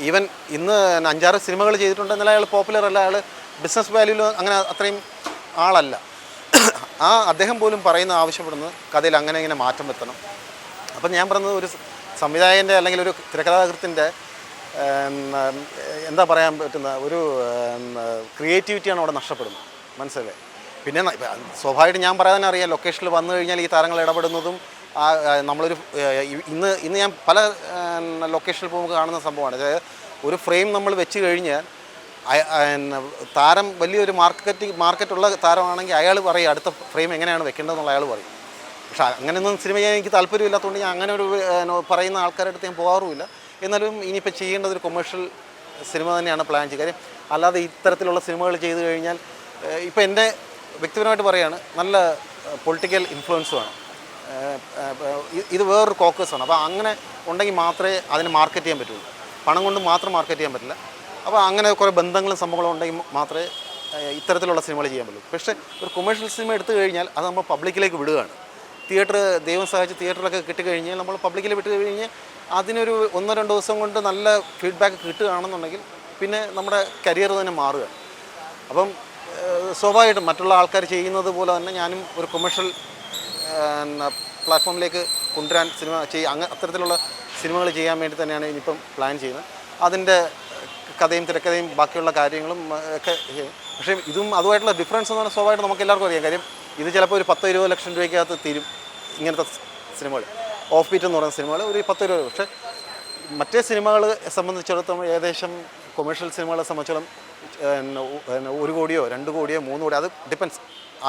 ഈവൻ ഇന്ന് 5-6 സിനിമകൾ ചെയ്തിട്ടുണ്ട്. എന്നാലും അയാൾ പോപ്പുലർ അല്ല, അയാൾ ബിസിനസ് വാല്യൂയിൽ അങ്ങനെ അത്രയും ആളല്ല. അദ്ദേഹം പോലും ആവശ്യപ്പെടുന്നത് കഥയിൽ അങ്ങനെ ഇങ്ങനെ മാറ്റം വരുത്തണം. അപ്പം ഞാൻ പറയുന്നത് ഒരു സംവിധായകൻ്റെ അല്ലെങ്കിൽ ഒരു തിരക്കഥാകൃത്തിൻ്റെ എന്താ പറയാൻ പറ്റുന്ന ഒരു ക്രിയേറ്റിവിറ്റിയാണ് അവിടെ നഷ്ടപ്പെടുന്നത്, മനസ്സിലായി. പിന്നെ സ്വാഭാവികമായിട്ട് ഞാൻ പറയാൻ അറിയാം, ലൊക്കേഷനിൽ വന്നു കഴിഞ്ഞാൽ ഈ താരങ്ങൾ ഇടപെടുന്നതും നമ്മളൊരു ഇന്ന് ഞാൻ പല ലൊക്കേഷനിൽ പോകുമ്പോൾ കാണുന്ന സംഭവമാണ്. അതായത് ഒരു ഫ്രെയിം നമ്മൾ വെച്ച് കഴിഞ്ഞാൽ താരം വലിയൊരു മാർക്കറ്റുള്ള താരമാണെങ്കിൽ അയാൾ പറയും അടുത്ത ഫ്രെയിം എങ്ങനെയാണ് വെക്കേണ്ടതെന്നുള്ള അയാൾ പറയും. പക്ഷേ അങ്ങനെയൊന്നും സിനിമ ചെയ്യാൻ എനിക്ക് താല്പര്യമില്ലാത്തതുകൊണ്ട് ഞാൻ അങ്ങനെ ഒരു പറയുന്ന ആൾക്കാരുടെ അടുത്ത് ഞാൻ പോകാറുമില്ല. എന്നാലും ഇനിയിപ്പോൾ ചെയ്യേണ്ടത് ഒരു കൊമേഴ്ഷ്യൽ സിനിമ തന്നെയാണ് പ്ലാൻ ചെയ്യുക. കാര്യം അല്ലാതെ ഇത്തരത്തിലുള്ള സിനിമകൾ ചെയ്തു കഴിഞ്ഞാൽ ഇപ്പോൾ എൻ്റെ വ്യക്തിപരമായിട്ട് പറയുകയാണ്, നല്ല പൊളിറ്റിക്കൽ ഇൻഫ്ലുവൻസുമാണ്. ഇത് വേറൊരു കോക്കേഴ്സാണ്. അപ്പോൾ അങ്ങനെ ഉണ്ടെങ്കിൽ മാത്രമേ അതിനെ മാർക്കറ്റ് ചെയ്യാൻ പറ്റുള്ളൂ. പണം കൊണ്ട് മാത്രം മാർക്കറ്റ് ചെയ്യാൻ പറ്റില്ല. അപ്പോൾ അങ്ങനെ കുറേ ബന്ധങ്ങളും സംഭവങ്ങളും ഉണ്ടെങ്കിൽ മാത്രമേ ഇത്തരത്തിലുള്ള സിനിമകൾ ചെയ്യാൻ പറ്റുള്ളൂ. പക്ഷേ ഒരു കൊമേഴ്ഷ്യൽ സിനിമ എടുത്തു കഴിഞ്ഞാൽ അത് നമ്മൾ പബ്ലിക്കിലേക്ക് വിടുകയാണ്. ദൈവം സഹായിച്ച് തിയേറ്ററിലൊക്കെ കിട്ടിക്കഴിഞ്ഞാൽ നമ്മൾ പബ്ലിക്കിൽ വിട്ട് കഴിഞ്ഞാൽ അതിനൊരു 1-2 ദിവസം കൊണ്ട് നല്ല ഫീഡ്ബാക്ക് കിട്ടുകയാണെന്നുണ്ടെങ്കിൽ പിന്നെ നമ്മുടെ കരിയർ തന്നെ മാറുകയാണ്. അപ്പം സ്വാഭാവികമായിട്ടും മറ്റുള്ള ആൾക്കാർ ചെയ്യുന്നത് പോലെ തന്നെ ഞാനും ഒരു കൊമേഴ്ഷ്യൽ പ്ലാറ്റ്ഫോമിലേക്ക് കൊണ്ടുവരാൻ അത്തരത്തിലുള്ള സിനിമകൾ ചെയ്യാൻ വേണ്ടി തന്നെയാണ് ഇനിയിപ്പം പ്ലാൻ ചെയ്യുന്നത്. അതിൻ്റെ കഥയും തിരക്കഥയും ബാക്കിയുള്ള കാര്യങ്ങളും ഒക്കെ. പക്ഷേ ഇതും അതുമായിട്ടുള്ള ഡിഫറൻസ് എന്ന് പറഞ്ഞാൽ സ്വാഭാവികമായിട്ട് നമുക്ക് എല്ലാവർക്കും അറിയാം. കാര്യം ഇത് ചിലപ്പോൾ ഒരു 10-20 ലക്ഷം രൂപയ്ക്കകത്ത് തീരും ഇങ്ങനത്തെ സിനിമകൾ. ഓഫ് ബീറ്റ് എന്ന് പറയുന്ന സിനിമകൾ ഒരു 10-20. പക്ഷേ മറ്റേ സിനിമകളെ സംബന്ധിച്ചിടത്തോളം ഏകദേശം കൊമേഴ്ഷ്യൽ സിനിമകളെ സംബന്ധിച്ചിടത്തോളം 1 കോടിയോ 2 കോടിയോ 3 കോടിയോ അത് ഡിപ്പെൻസ്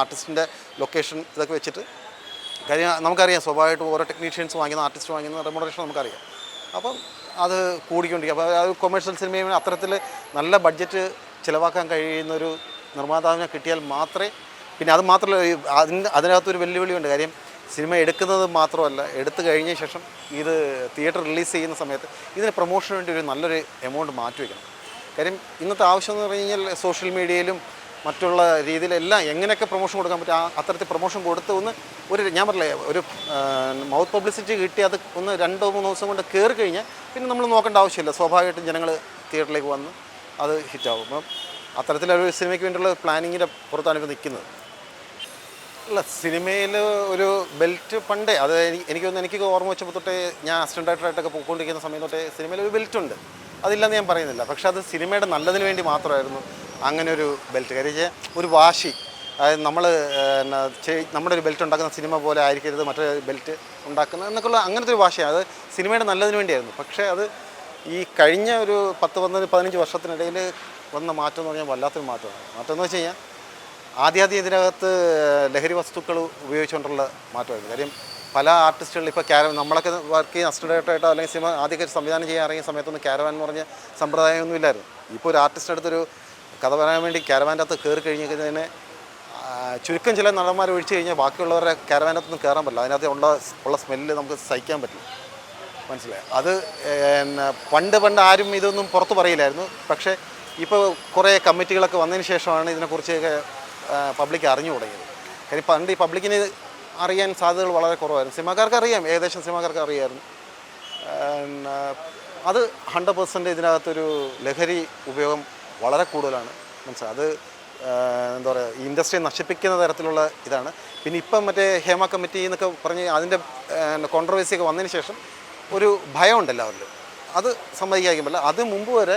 ആർട്ടിസ്റ്റിൻ്റെ ലൊക്കേഷൻ ഇതൊക്കെ വെച്ചിട്ട്. കാര്യം നമുക്കറിയാം സ്വാഭാവികമായിട്ട് ഓരോ ടെക്നീഷ്യൻസ് വാങ്ങുന്ന ആർട്ടിസ്റ്റ് വാങ്ങുന്ന റെമ്യൂണറേഷൻ നമുക്കറിയാം. അപ്പം അത് കൂടിക്കൊണ്ടിരിക്കും. അപ്പോൾ ആ കൊമേഴ്ഷ്യൽ സിനിമയിൽ അത്തരത്തിൽ നല്ല ബഡ്ജറ്റ് ചിലവാക്കാൻ കഴിയുന്നൊരു നിർമ്മാതാവിനെ കിട്ടിയാൽ മാത്രമേ. പിന്നെ അത് മാത്രമല്ല, അതിനകത്തൊരു വെല്ലുവിളിയുണ്ട്. കാര്യം സിനിമ എടുക്കുന്നത് മാത്രമല്ല, എടുത്തു കഴിഞ്ഞ ശേഷം ഇത് തിയേറ്റർ റിലീസ് ചെയ്യുന്ന സമയത്ത് ഇതിന് പ്രൊമോഷന് വേണ്ടി ഒരു നല്ലൊരു എമൗണ്ട് മാറ്റി വയ്ക്കണം. കാര്യം ഇന്നത്തെ ആവശ്യം എന്ന് പറഞ്ഞു കഴിഞ്ഞാൽ സോഷ്യൽ മീഡിയയിലും മറ്റുള്ള രീതിയിലെല്ലാം എങ്ങനെയൊക്കെ പ്രൊമോഷൻ കൊടുക്കാൻ പറ്റും അത്തരത്തിൽ പ്രൊമോഷൻ കൊടുത്ത് ഞാൻ പറഞ്ഞില്ലേ, ഒരു മൗത്ത് പബ്ലിസിറ്റി കിട്ടി അത് 2-3 ദിവസം കൊണ്ട് കയറി കഴിഞ്ഞാൽ പിന്നെ നമ്മൾ നോക്കേണ്ട ആവശ്യമില്ല. സ്വാഭാവികമായിട്ടും ജനങ്ങൾ തിയേറ്ററിലേക്ക് വന്ന് അത് ഹിറ്റാവും. അപ്പം അത്തരത്തിലൊരു സിനിമയ്ക്ക് വേണ്ടിയുള്ള പ്ലാനിങ്ങിൻ്റെ പുറത്താണ് ഇപ്പോൾ നിൽക്കുന്നത്. അല്ല, സിനിമയിൽ ഒരു ബെൽറ്റ് പണ്ടേ അത് എനിക്ക് ഓർമ്മ വെച്ചപ്പോൾ തൊട്ടേ ഞാൻ അസിസ്റ്റൻ്റ് ഡയറക്ടറായിട്ടൊക്കെ പോയിക്കൊണ്ടിരിക്കുന്ന സമയം തൊട്ടേ സിനിമയിൽ ഒരു ബെൽറ്റ് ഉണ്ട്. അതില്ലെന്ന് ഞാൻ പറയുന്നില്ല. പക്ഷേ അത് സിനിമയുടെ നല്ലതിന് വേണ്ടി മാത്രമായിരുന്നു അങ്ങനെ ഒരു ബെൽറ്റ്. കാര്യം വെച്ചാൽ ഒരു വാശി, അതായത് നമ്മൾ നമ്മുടെ ഒരു ബെൽറ്റ് ഉണ്ടാക്കുന്ന സിനിമ പോലെ ആയിരിക്കരുത് മറ്റൊരു ബെൽറ്റ് ഉണ്ടാക്കുന്നത് എന്നൊക്കെയുള്ള അങ്ങനത്തെ ഒരു വാശിയാണ്. അത് സിനിമയുടെ നല്ലതിന് വേണ്ടിയായിരുന്നു. പക്ഷേ അത് ഈ കഴിഞ്ഞ ഒരു 10-15 വർഷത്തിനിടയിൽ വന്ന മാറ്റം എന്ന് പറഞ്ഞാൽ വല്ലാത്തൊരു മാറ്റമാണ്. മാറ്റം എന്ന് വെച്ച് കഴിഞ്ഞാൽ ആദ്യം ഇതിനകത്ത് ലഹരി വസ്തുക്കൾ ഉപയോഗിച്ചുകൊണ്ടുള്ള മാറ്റമായിരുന്നു. കാര്യം പല ആർട്ടിസ്റ്റുകളിൽ ഇപ്പോൾ നമ്മളൊക്കെ വർക്ക് ചെയ്യുന്ന അസിസ്റ്റൻ്റായിട്ടോ അല്ലെങ്കിൽ സിനിമ ആദ്യമൊക്കെ സംവിധാനം ചെയ്യാൻ ഇറങ്ങിയ സമയത്തൊന്നും ക്യാരവാൻ എന്ന് പറഞ്ഞ സമ്പ്രദായമൊന്നും ഇല്ലായിരുന്നു. ഇപ്പോൾ ഒരു ആർട്ടിസ്റ്റ് അടുത്തൊരു കഥ പറയാൻ വേണ്ടി ക്യാരവാൻ്റെ അകത്ത് കയറി കഴിഞ്ഞതിന് ചുരുക്കം ചില നടന്മാർ ഒഴിച്ചു കഴിഞ്ഞാൽ ബാക്കിയുള്ളവരുടെ ക്യാരവാൻ്റെ അകത്തൊന്നും കയറാൻ പറ്റില്ല. അതിനകത്ത് ഉള്ള സ്മെല്ല് നമുക്ക് സഹിക്കാൻ പറ്റില്ല. മനസ്സിലായി. അത് പണ്ട് ആരും ഇതൊന്നും പുറത്ത് പറയില്ലായിരുന്നു. പക്ഷേ ഇപ്പോൾ കുറേ കമ്മിറ്റികളൊക്കെ വന്നതിന് ശേഷമാണ് ഇതിനെക്കുറിച്ചൊക്കെ പബ്ലിക് അറിഞ്ഞു തുടങ്ങിയത്. കാര്യം പണ്ട് ഈ പബ്ലിക്കിന് അറിയാൻ സാധ്യതകൾ വളരെ കുറവായിരുന്നു. സിനിമാക്കാർക്ക് അറിയാം, ഏകദേശം സിനിമാക്കാർക്ക് അറിയാമായിരുന്നു. അത് 100% ഇതിനകത്തൊരു ലഹരി ഉപയോഗം വളരെ കൂടുതലാണ്. മനസ്സിലായി. അത് എന്താ പറയുക, ഈ ഇൻഡസ്ട്രിയെ നശിപ്പിക്കുന്ന തരത്തിലുള്ള ഇതാണ്. പിന്നെ ഇപ്പം മറ്റേ ഹേമ കമ്മിറ്റി എന്നൊക്കെ പറഞ്ഞ് അതിൻ്റെ കോൺട്രവേഴ്സിയൊക്കെ വന്നതിന് ശേഷം ഒരു ഭയമുണ്ട് എല്ലാവരിലും. അത് സമ്മതിക്കാൻ പറ്റില്ല. അത് മുമ്പ് വരെ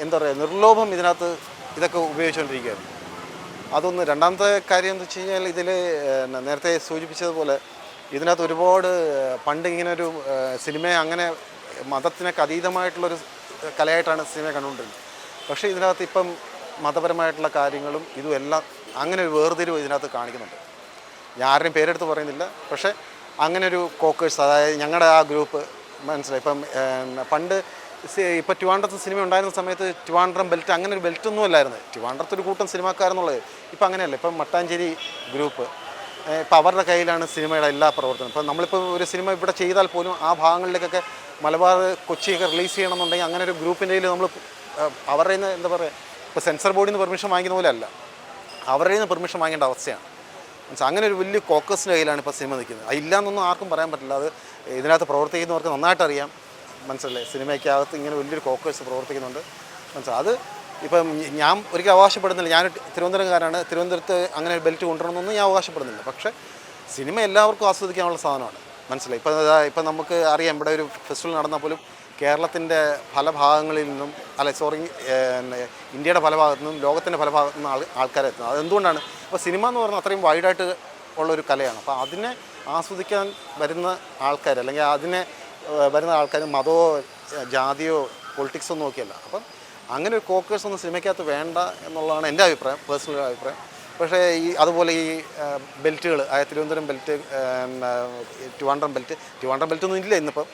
എന്താ പറയുക, നിർലോഭം ഇതിനകത്ത് ഇതൊക്കെ ഉപയോഗിച്ചുകൊണ്ടിരിക്കുകയായിരുന്നു. അതൊന്ന്. രണ്ടാമത്തെ കാര്യം എന്ന് വെച്ച് കഴിഞ്ഞാൽ ഇതിൽ നേരത്തെ സൂചിപ്പിച്ചതുപോലെ ഇതിനകത്ത് ഒരുപാട് പണ്ട് ഇങ്ങനെ ഒരു സിനിമയെ അങ്ങനെ മതത്തിനൊക്കെ അതീതമായിട്ടുള്ളൊരു കലയായിട്ടാണ് സിനിമ കണ്ടുകൊണ്ടിരുന്നത്. പക്ഷേ ഇതിനകത്ത് ഇപ്പം മതപരമായിട്ടുള്ള കാര്യങ്ങളും ഇതും എല്ലാം അങ്ങനെ ഒരു വേർതിരിവ് ഇതിനകത്ത് കാണിക്കുന്നുണ്ട്. ഞാൻ ആരുടെയും പേരെടുത്ത് പറയുന്നില്ല. പക്ഷേ അങ്ങനെ ഒരു കോക്കേഴ്സ്, അതായത് ഞങ്ങളുടെ ആ ഗ്രൂപ്പ്, മനസ്സിലായി. ഇപ്പം പണ്ട് ഇപ്പോൾ ട്രിവാൻഡ്രത്ത് സിനിമ ഉണ്ടായിരുന്ന സമയത്ത് ട്രിവാൻഡ്രം ബെൽറ്റ് അങ്ങനെ ഒരു ബെൽറ്റൊന്നും അല്ലായിരുന്നു. ട്രിവാൻഡ്രത്തൊരു കൂട്ടം സിനിമാക്കാരെന്നുള്ളത്. ഇപ്പം അങ്ങനെയല്ല. ഇപ്പം മട്ടാഞ്ചേരി ഗ്രൂപ്പ്, ഇപ്പം അവരുടെ കയ്യിലാണ് സിനിമയുടെ എല്ലാ പ്രവർത്തനവും. ഇപ്പം നമ്മളിപ്പോൾ ഒരു സിനിമ ഇവിടെ ചെയ്താൽ പോലും ആ ഭാഗങ്ങളിലേക്കൊക്കെ മലബാർ, കൊച്ചിയൊക്കെ റിലീസ് ചെയ്യണമെന്നുണ്ടെങ്കിൽ അങ്ങനെ ഒരു ഗ്രൂപ്പിൻ്റെ കയ്യിൽ നമ്മൾ അവരുടെ നിന്ന് എന്താ പറയുക, ഇപ്പോൾ സെൻസർ ബോർഡിൽ നിന്ന് പെർമിഷൻ വാങ്ങിക്കുന്ന പോലെ അല്ല, അവരുടെ നിന്ന് പെർമിഷൻ വാങ്ങേണ്ട അവസ്ഥയാണ്. മീൻസ് അങ്ങനെ ഒരു വലിയ കോക്കസിൻ്റെ കയ്യിലാണ് ഇപ്പോൾ സിനിമ നിൽക്കുന്നത്. അതില്ലാന്നൊന്നും ആർക്കും പറയാൻ പറ്റില്ല. അത് ഇതിനകത്ത് പ്രവർത്തിക്കുന്നവർക്ക് നന്നായിട്ട് അറിയാം. മനസ്സിലല്ലേ, സിനിമയ്ക്കകത്ത് ഇങ്ങനെ വലിയൊരു കോക്കേഴ്സ് പ്രവർത്തിക്കുന്നുണ്ട്. മനസ്സിലായി. അത് ഇപ്പം ഞാൻ ഒരിക്കലും അവകാശപ്പെടുന്നില്ല. ഞാൻ തിരുവനന്തപുരംകാരാണ്, തിരുവനന്തപുരത്ത് അങ്ങനെ ഒരു ബെൽറ്റ് കൊണ്ടുവരണമെന്നൊന്നും ഞാൻ അവകാശപ്പെടുന്നില്ല. പക്ഷേ സിനിമ എല്ലാവർക്കും ആസ്വദിക്കാനുള്ള സാധനമാണ്. മനസ്സിലായി. ഇപ്പം നമുക്ക് അറിയാം, ഇവിടെ ഒരു ഫെസ്റ്റിവൽ നടന്നാൽ പോലും കേരളത്തിൻ്റെ പല ഭാഗങ്ങളിൽ നിന്നും, ഇന്ത്യയുടെ പല ഭാഗത്തു നിന്നും, ലോകത്തിൻ്റെ പല ഭാഗത്തു നിന്നും ആൾക്കാരെത്തുന്നത്. അതെന്തുകൊണ്ടാണ്? അപ്പോൾ സിനിമ എന്ന് പറയുന്നത് അത്രയും വൈഡായിട്ട് ഉള്ളൊരു കലയാണ്. അപ്പോൾ അതിനെ ആസ്വദിക്കാൻ വരുന്ന ആൾക്കാർ, അല്ലെങ്കിൽ അതിനെ വരുന്ന ആൾക്കാർ മതമോ ജാതിയോ പൊളിറ്റിക്സോ നോക്കിയല്ല. അപ്പം അങ്ങനെ ഒരു കോക്കേഴ്സ് ഒന്നും സിനിമയ്ക്കകത്ത് വേണ്ട എന്നുള്ളതാണ് എൻ്റെ അഭിപ്രായം, പേഴ്സണൽ അഭിപ്രായം. പക്ഷേ അതുപോലെ ഈ ബെൽറ്റുകൾ, അതായത് തിരുവനന്തപുരം ബെൽറ്റ്, ട്രിവാൻഡ്രം ബെൽറ്റ് ഒന്നും ഇല്ല ഇന്നിപ്പം.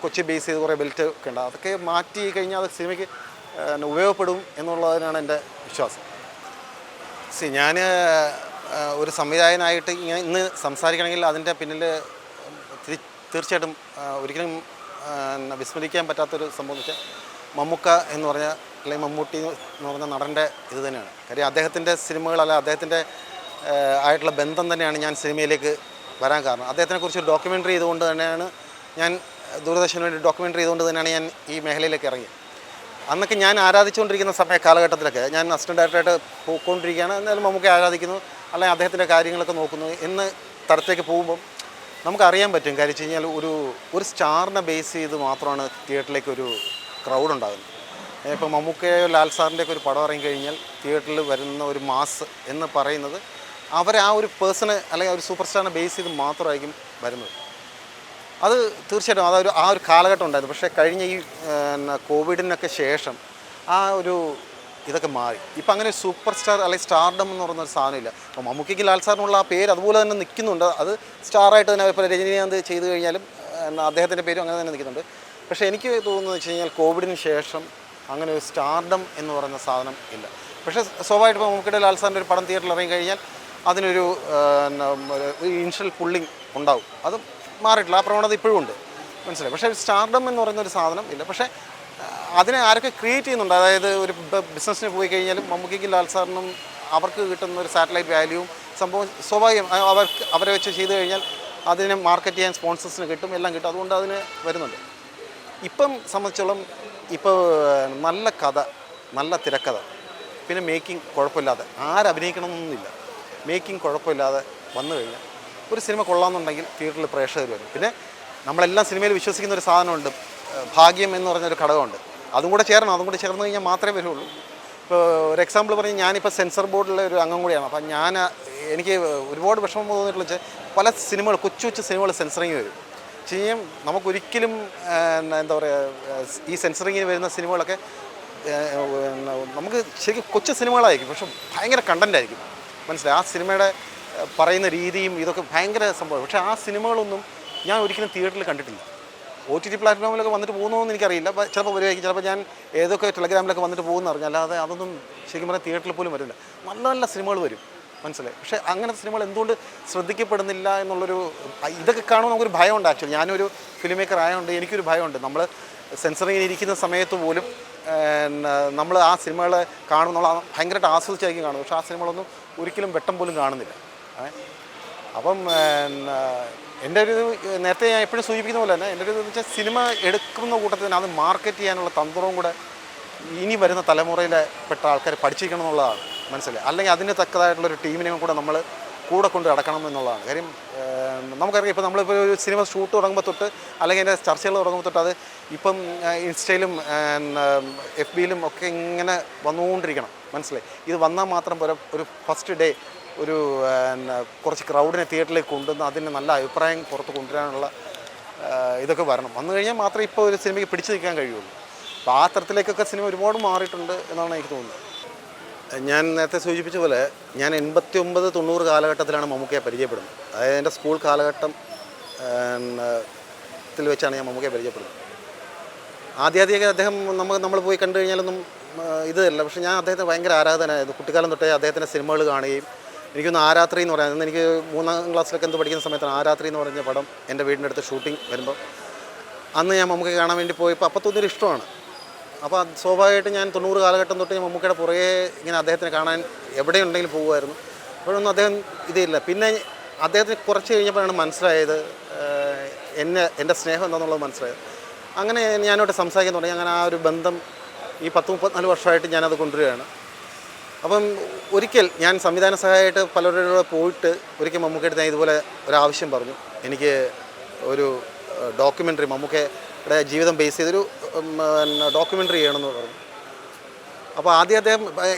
കൊച്ചി ബേസ് ചെയ്ത് കുറേ ബെൽറ്റ് ഒക്കെ ഉണ്ട്. അതൊക്കെ മാറ്റി കഴിഞ്ഞാൽ അത് സിനിമയ്ക്ക് ഉപയോഗപ്പെടും എന്നുള്ളതിനാണ് എൻ്റെ വിശ്വാസം. ഞാൻ ഒരു സംവിധായകനായിട്ട് ഇന്ന് സംസാരിക്കണമെങ്കിൽ അതിൻ്റെ പിന്നിൽ തീർച്ചയായിട്ടും ഒരിക്കലും വിസ്മരിക്കാൻ പറ്റാത്തൊരു സംഭവം എന്ന് വെച്ചാൽ മമ്മൂക്ക എന്ന് പറഞ്ഞ, അല്ലെങ്കിൽ മമ്മൂട്ടി എന്ന് പറഞ്ഞ നടൻ്റെ ഇത് തന്നെയാണ്. കാര്യം അദ്ദേഹത്തിൻ്റെ സിനിമകൾ, അല്ല അദ്ദേഹത്തിൻ്റെ ആയിട്ടുള്ള ബന്ധം തന്നെയാണ് ഞാൻ സിനിമയിലേക്ക് വരാൻ കാരണം. അദ്ദേഹത്തിനെക്കുറിച്ച് ഒരു ഡോക്യുമെൻ്ററി ചെയ്തുകൊണ്ട് തന്നെയാണ് ഞാൻ, ദൂരദർശന് വേണ്ടി ഡോക്യുമെൻ്ററി ചെയ്തുകൊണ്ട് തന്നെയാണ് ഞാൻ ഈ മേഖലയിലേക്ക് ഇറങ്ങിയത്. അന്നൊക്കെ ഞാൻ ആരാധിച്ചുകൊണ്ടിരിക്കുന്ന കാലഘട്ടത്തിലൊക്കെ ഞാൻ അസിസ്റ്റൻ്റ് ഡയറക്ടറായിട്ട് പോയിക്കൊണ്ടിരിക്കുകയാണ്. എന്നാലും മമ്മൂക്ക ആരാധിക്കുന്നു, അല്ലെങ്കിൽ അദ്ദേഹത്തിൻ്റെ കാര്യങ്ങളൊക്കെ നോക്കുന്നു എന്ന് തരത്തേക്ക് പോകുമ്പം നമുക്കറിയാൻ പറ്റും. കാര്യം വെച്ച് കഴിഞ്ഞാൽ ഒരു സ്റ്റാറിനെ ബേസ് ചെയ്ത് മാത്രമാണ് തിയേറ്ററിലേക്ക് ഒരു ക്രൗഡ് ഉണ്ടാകുന്നത്. ഇപ്പോൾ മമ്മൂക്കയോ ലാൽ സാറിൻ്റെയൊക്കെ ഒരു പടം ഇറങ്ങി കഴിഞ്ഞാൽ തിയേറ്ററിൽ വരുന്ന ഒരു മാസ് എന്ന് പറയുന്നത് അവർ ആ ഒരു പേഴ്സണ്, അല്ലെങ്കിൽ ഒരു സൂപ്പർ സ്റ്റാറിനെ ബേസ് ചെയ്ത് മാത്രമായിരിക്കും വരുന്നത്. അത് തീർച്ചയായിട്ടും ആ ഒരു കാലഘട്ടം ഉണ്ടായിരുന്നു. പക്ഷേ കഴിഞ്ഞ ഈ കോവിഡിനൊക്കെ ശേഷം ആ ഒരു ഇതൊക്കെ മാറി. ഇപ്പം അങ്ങനെ സൂപ്പർ സ്റ്റാർ അല്ലെങ്കിൽ സ്റ്റാർഡം എന്ന് പറയുന്നൊരു സാധനമില്ല. അപ്പോൾ മമ്മൂക്കയ്ക്ക് ലാൽ സാറിനുള്ള ആ പേര് അതുപോലെ തന്നെ നിൽക്കുന്നുണ്ട്. അത് സ്റ്റാറായിട്ട് തന്നെ ഇപ്പോൾ രജനീകാന്ത് ചെയ്ത് കഴിഞ്ഞാലും അദ്ദേഹത്തിൻ്റെ പേരും അങ്ങനെ തന്നെ നിൽക്കുന്നുണ്ട്. പക്ഷേ എനിക്ക് തോന്നുന്നത് വെച്ച് കഴിഞ്ഞാൽ കോവിഡിന് ശേഷം അങ്ങനെ ഒരു സ്റ്റാർഡം എന്ന് പറയുന്ന സാധനം ഇല്ല. പക്ഷേ സ്വാഭാവികമായിട്ട് ഇപ്പോൾ മമ്മൂക്കയുടെ ലാൽ സാറിൻ്റെ ഒരു പടം തിയേറ്ററിൽ ഇറങ്ങി കഴിഞ്ഞാൽ അതിനൊരു ഇനിഷ്യൽ പുള്ളിങ് ഉണ്ടാവും. അത് മാറിയിട്ടില്ല, ആ പ്രവണത ഇപ്പോഴും ഉണ്ട്. മനസ്സിലായി. പക്ഷേ സ്റ്റാർഡം എന്ന് പറയുന്നൊരു സാധനം ഇല്ല. പക്ഷേ അതിനെ ആരൊക്കെ ക്രിയേറ്റ് ചെയ്യുന്നുണ്ട്. അതായത് ഒരു ബിസിനസ്സിന് പോയി കഴിഞ്ഞാലും മമ്മൂക്കയ്ക്കും ലാൽ സാറിനും അവർക്ക് കിട്ടുന്ന ഒരു സാറ്റലൈറ്റ് വാല്യൂവും സംഭവം സ്വാഭാവികം. അവരെ വെച്ച് ചെയ്ത് കഴിഞ്ഞാൽ അതിനെ മാർക്കറ്റ് ചെയ്യാൻ സ്പോൺസേഴ്സിന് കിട്ടും, എല്ലാം കിട്ടും. അതുകൊണ്ട് അതിന് വരുന്നുണ്ട്. ഇപ്പം സംബന്ധിച്ചോളം ഇപ്പോൾ നല്ല കഥ, നല്ല തിരക്കഥ, പിന്നെ മേക്കിംഗ് കുഴപ്പമില്ലാതെ, ആരഭിനയിക്കണമെന്നൊന്നുമില്ല, മേക്കിംഗ് കുഴപ്പമില്ലാതെ വന്നു കഴിഞ്ഞാൽ ഒരു സിനിമ കൊള്ളാമെന്നുണ്ടെങ്കിൽ തിയേറ്ററിൽ പ്രേക്ഷകർ വരും. പിന്നെ നമ്മളെല്ലാം സിനിമയിൽ വിശ്വസിക്കുന്ന ഒരു സാധനമുണ്ട്, ഭാഗ്യം എന്ന് പറഞ്ഞൊരു ഘടകമുണ്ട്. അതും കൂടെ ചേർന്ന് കഴിഞ്ഞാൽ മാത്രമേ വരുള്ളൂ. ഇപ്പോൾ ഒരു എക്സാമ്പിൾ പറഞ്ഞാൽ ഞാനിപ്പോൾ സെൻസർ ബോർഡിലെ ഒരു അംഗം കൂടിയാണ്. അപ്പം എനിക്ക് ഒരുപാട് വിഷമം തോന്നിയിട്ടുള്ള വെച്ചാൽ പല സിനിമകൾ കൊച്ചു സിനിമകൾ സെൻസറിങ് വരും. ചെയ്യും നമുക്കൊരിക്കലും എന്താ പറയുക, ഈ സെൻസറിങ്ങിന് വരുന്ന സിനിമകളൊക്കെ നമുക്ക് ശരിക്കും കൊച്ചു സിനിമകളായിരിക്കും, പക്ഷെ ഭയങ്കര കണ്ടൻ്റായിരിക്കും. മനസ്സിലായി? ആ സിനിമയുടെ പറയുന്ന രീതിയും ഇതൊക്കെ ഭയങ്കര സംഭവം. പക്ഷേ ആ സിനിമകളൊന്നും ഞാൻ ഒരിക്കലും തിയേറ്ററിൽ കണ്ടിട്ടില്ല. OTT പ്ലാറ്റ്ഫോമിലൊക്കെ വന്നിട്ട് പോകുന്നതെന്ന് എനിക്കറിയില്ല. ചിലപ്പോൾ വരുമായിരിക്കും, ചിലപ്പോൾ ഞാൻ ഏതൊക്കെ ടെലഗ്രാമിലൊക്കെ വന്നിട്ട് പോകുമെന്ന് അറിഞ്ഞാൽ, അല്ലാതെ അതൊന്നും ശരിക്കും പറഞ്ഞാൽ തിയേറ്ററിൽ പോലും വരില്ല. നല്ല നല്ല സിനിമകൾ വരും, മനസ്സിലായി? പക്ഷേ അങ്ങനത്തെ സിനിമകൾ എന്തുകൊണ്ട് ശ്രദ്ധിക്കപ്പെടുന്നില്ല എന്നുള്ളൊരു ഇതൊക്കെ കാണുമ്പോൾ നമുക്കൊരു ഭയമുണ്ട്. ആക്ച്വലി ഞാനൊരു ഫിലിം മേക്കർ ആയതുകൊണ്ട് എനിക്കൊരു ഭയമുണ്ട്. നമ്മൾ സെൻസറിങ്ങിന് ഇരിക്കുന്ന സമയത്ത് പോലും നമ്മൾ ആ സിനിമകളെ കാണുന്നുള്ള ഭയങ്കരമായിട്ട് ആസ്വദിച്ചായിരിക്കും കാണുന്നത്. പക്ഷേ ആ സിനിമകളൊന്നും ഒരിക്കലും വെട്ടം പോലും കാണുന്നില്ല. അപ്പം എൻ്റെ ഒരു നേരത്തെ ഞാൻ എപ്പോഴും സൂചിപ്പിക്കുന്ന പോലെ തന്നെ എൻ്റെ ഒരു ഇതെന്ന് വെച്ചാൽ സിനിമ എടുക്കുന്ന കൂട്ടത്തിൽ തന്നെ അത് മാർക്കറ്റ് ചെയ്യാനുള്ള തന്ത്രവും കൂടെ ഇനി വരുന്ന തലമുറയിലെ പെട്ട ആൾക്കാർ പഠിച്ചിരിക്കണം എന്നുള്ളതാണ്, മനസ്സിലായി? അല്ലെങ്കിൽ അതിന് തക്കതായിട്ടുള്ളൊരു ടീമിനെയും കൂടെ നമ്മൾ കൂടെ കൊണ്ട് നടക്കണം എന്നുള്ളതാണ് കാര്യം. നമുക്കറിയാം, ഇപ്പോൾ നമ്മളിപ്പോൾ ഒരു സിനിമ ഷൂട്ട് തുടങ്ങുമ്പോൾ തൊട്ട് അല്ലെങ്കിൽ അതിൻ്റെ ചർച്ചകൾ തുടങ്ങുമ്പോൾ തൊട്ട് അത് ഇപ്പം ഇൻസ്റ്റയിലും FBയിലും ഒക്കെ ഇങ്ങനെ വന്നുകൊണ്ടിരിക്കണം, മനസ്സിലായി? ഇത് വന്നാൽ മാത്രം പോരാ, ഒരു ഫസ്റ്റ് ഡേ ഒരു കുറച്ച് ക്രൗഡിനെ തിയേറ്ററിലേക്ക് കൊണ്ടുവന്ന് അതിന് നല്ല അഭിപ്രായം പുറത്ത് കൊണ്ടുവരാനുള്ള ഇതൊക്കെ വരണം. വന്നു കഴിഞ്ഞാൽ മാത്രമേ ഇപ്പോൾ ഒരു സിനിമയ്ക്ക് പിടിച്ചു നിൽക്കാൻ കഴിയുള്ളൂ. അപ്പോൾ ആ തരത്തിലേക്കൊക്കെ സിനിമ ഒരുപാട് മാറിയിട്ടുണ്ട് എന്നാണ് എനിക്ക് തോന്നുന്നത്. ഞാൻ നേരത്തെ സൂചിപ്പിച്ച പോലെ ഞാൻ 89-90 കാലഘട്ടത്തിലാണ് മമ്മൂക്കയെ പരിചയപ്പെടുന്നത്. അതായത് എൻ്റെ സ്കൂൾ കാലഘട്ടം ത്തിൽ വെച്ചാണ് ഞാൻ മമ്മൂക്കയെ പരിചയപ്പെടുന്നത്. ആദ്യമൊക്കെ അദ്ദേഹം നമ്മൾ പോയി കണ്ടു കഴിഞ്ഞാലൊന്നും ഇതല്ല, പക്ഷേ ഞാൻ അദ്ദേഹത്തെ ഭയങ്കര ആരാധനയായിരുന്നു. കുട്ടിക്കാലം തൊട്ടേ അദ്ദേഹത്തിൻ്റെ സിനിമകൾ കാണുകയും എനിക്കൊന്ന് ആരാത്രി എന്ന് പറയുന്നത്, എനിക്ക് 3ാം ക്ലാസ്സിലൊക്കെ എന്ത് പഠിക്കുന്ന സമയത്താണ് ആരാത്രി എന്ന് പറഞ്ഞ പടം എൻ്റെ വീടിൻ്റെ അടുത്ത് ഷൂട്ടിംഗ് വരുമ്പോൾ അന്ന് ഞാൻ മമ്മൂക്കയെ കാണാൻ വേണ്ടി പോയപ്പോൾ അപ്പോൾ തോന്നിയൊരു ഇഷ്ടമാണ്. അപ്പോൾ സ്വാഭാവികമായിട്ട് ഞാൻ 90 കാലഘട്ടം തൊട്ട് ഞാൻ മമ്മൂക്കയുടെ പുറകെ ഇങ്ങനെ അദ്ദേഹത്തിനെ കാണാൻ എവിടെയുണ്ടെങ്കിലും പോകുമായിരുന്നു. അപ്പോഴൊന്നും അദ്ദേഹം ഇതില്ല. പിന്നെ അദ്ദേഹത്തിന് കുറച്ച് കഴിഞ്ഞപ്പോഴാണ് മനസ്സിലായത് എൻ്റെ സ്നേഹം എന്താണെന്നുള്ളത് മനസ്സിലായത്. അങ്ങനെ ഞാനോട്ട് സംസാരിക്കാൻ തുടങ്ങി. അങ്ങനെ ആ ഒരു ബന്ധം ഈ 10-34 വർഷമായിട്ട് ഞാനത് കൊണ്ടുവരികയാണ്. അപ്പം ഒരിക്കൽ ഞാൻ സംവിധാന സഹായമായിട്ട് പലരുടെ പോയിട്ട് ഒരിക്കൽ മമ്മൂക്കയുടെ ഞാൻ ഇതുപോലെ ഒരാവശ്യം പറഞ്ഞു. എനിക്ക് ഒരു ഡോക്യുമെൻ്ററി മമ്മൂക്കയുടെ ജീവിതം ബേസ് ചെയ്തൊരു ഡോക്യുമെൻ്ററി ചെയ്യണമെന്ന് പറഞ്ഞു. അപ്പോൾ ആദ്യം അദ്ദേഹം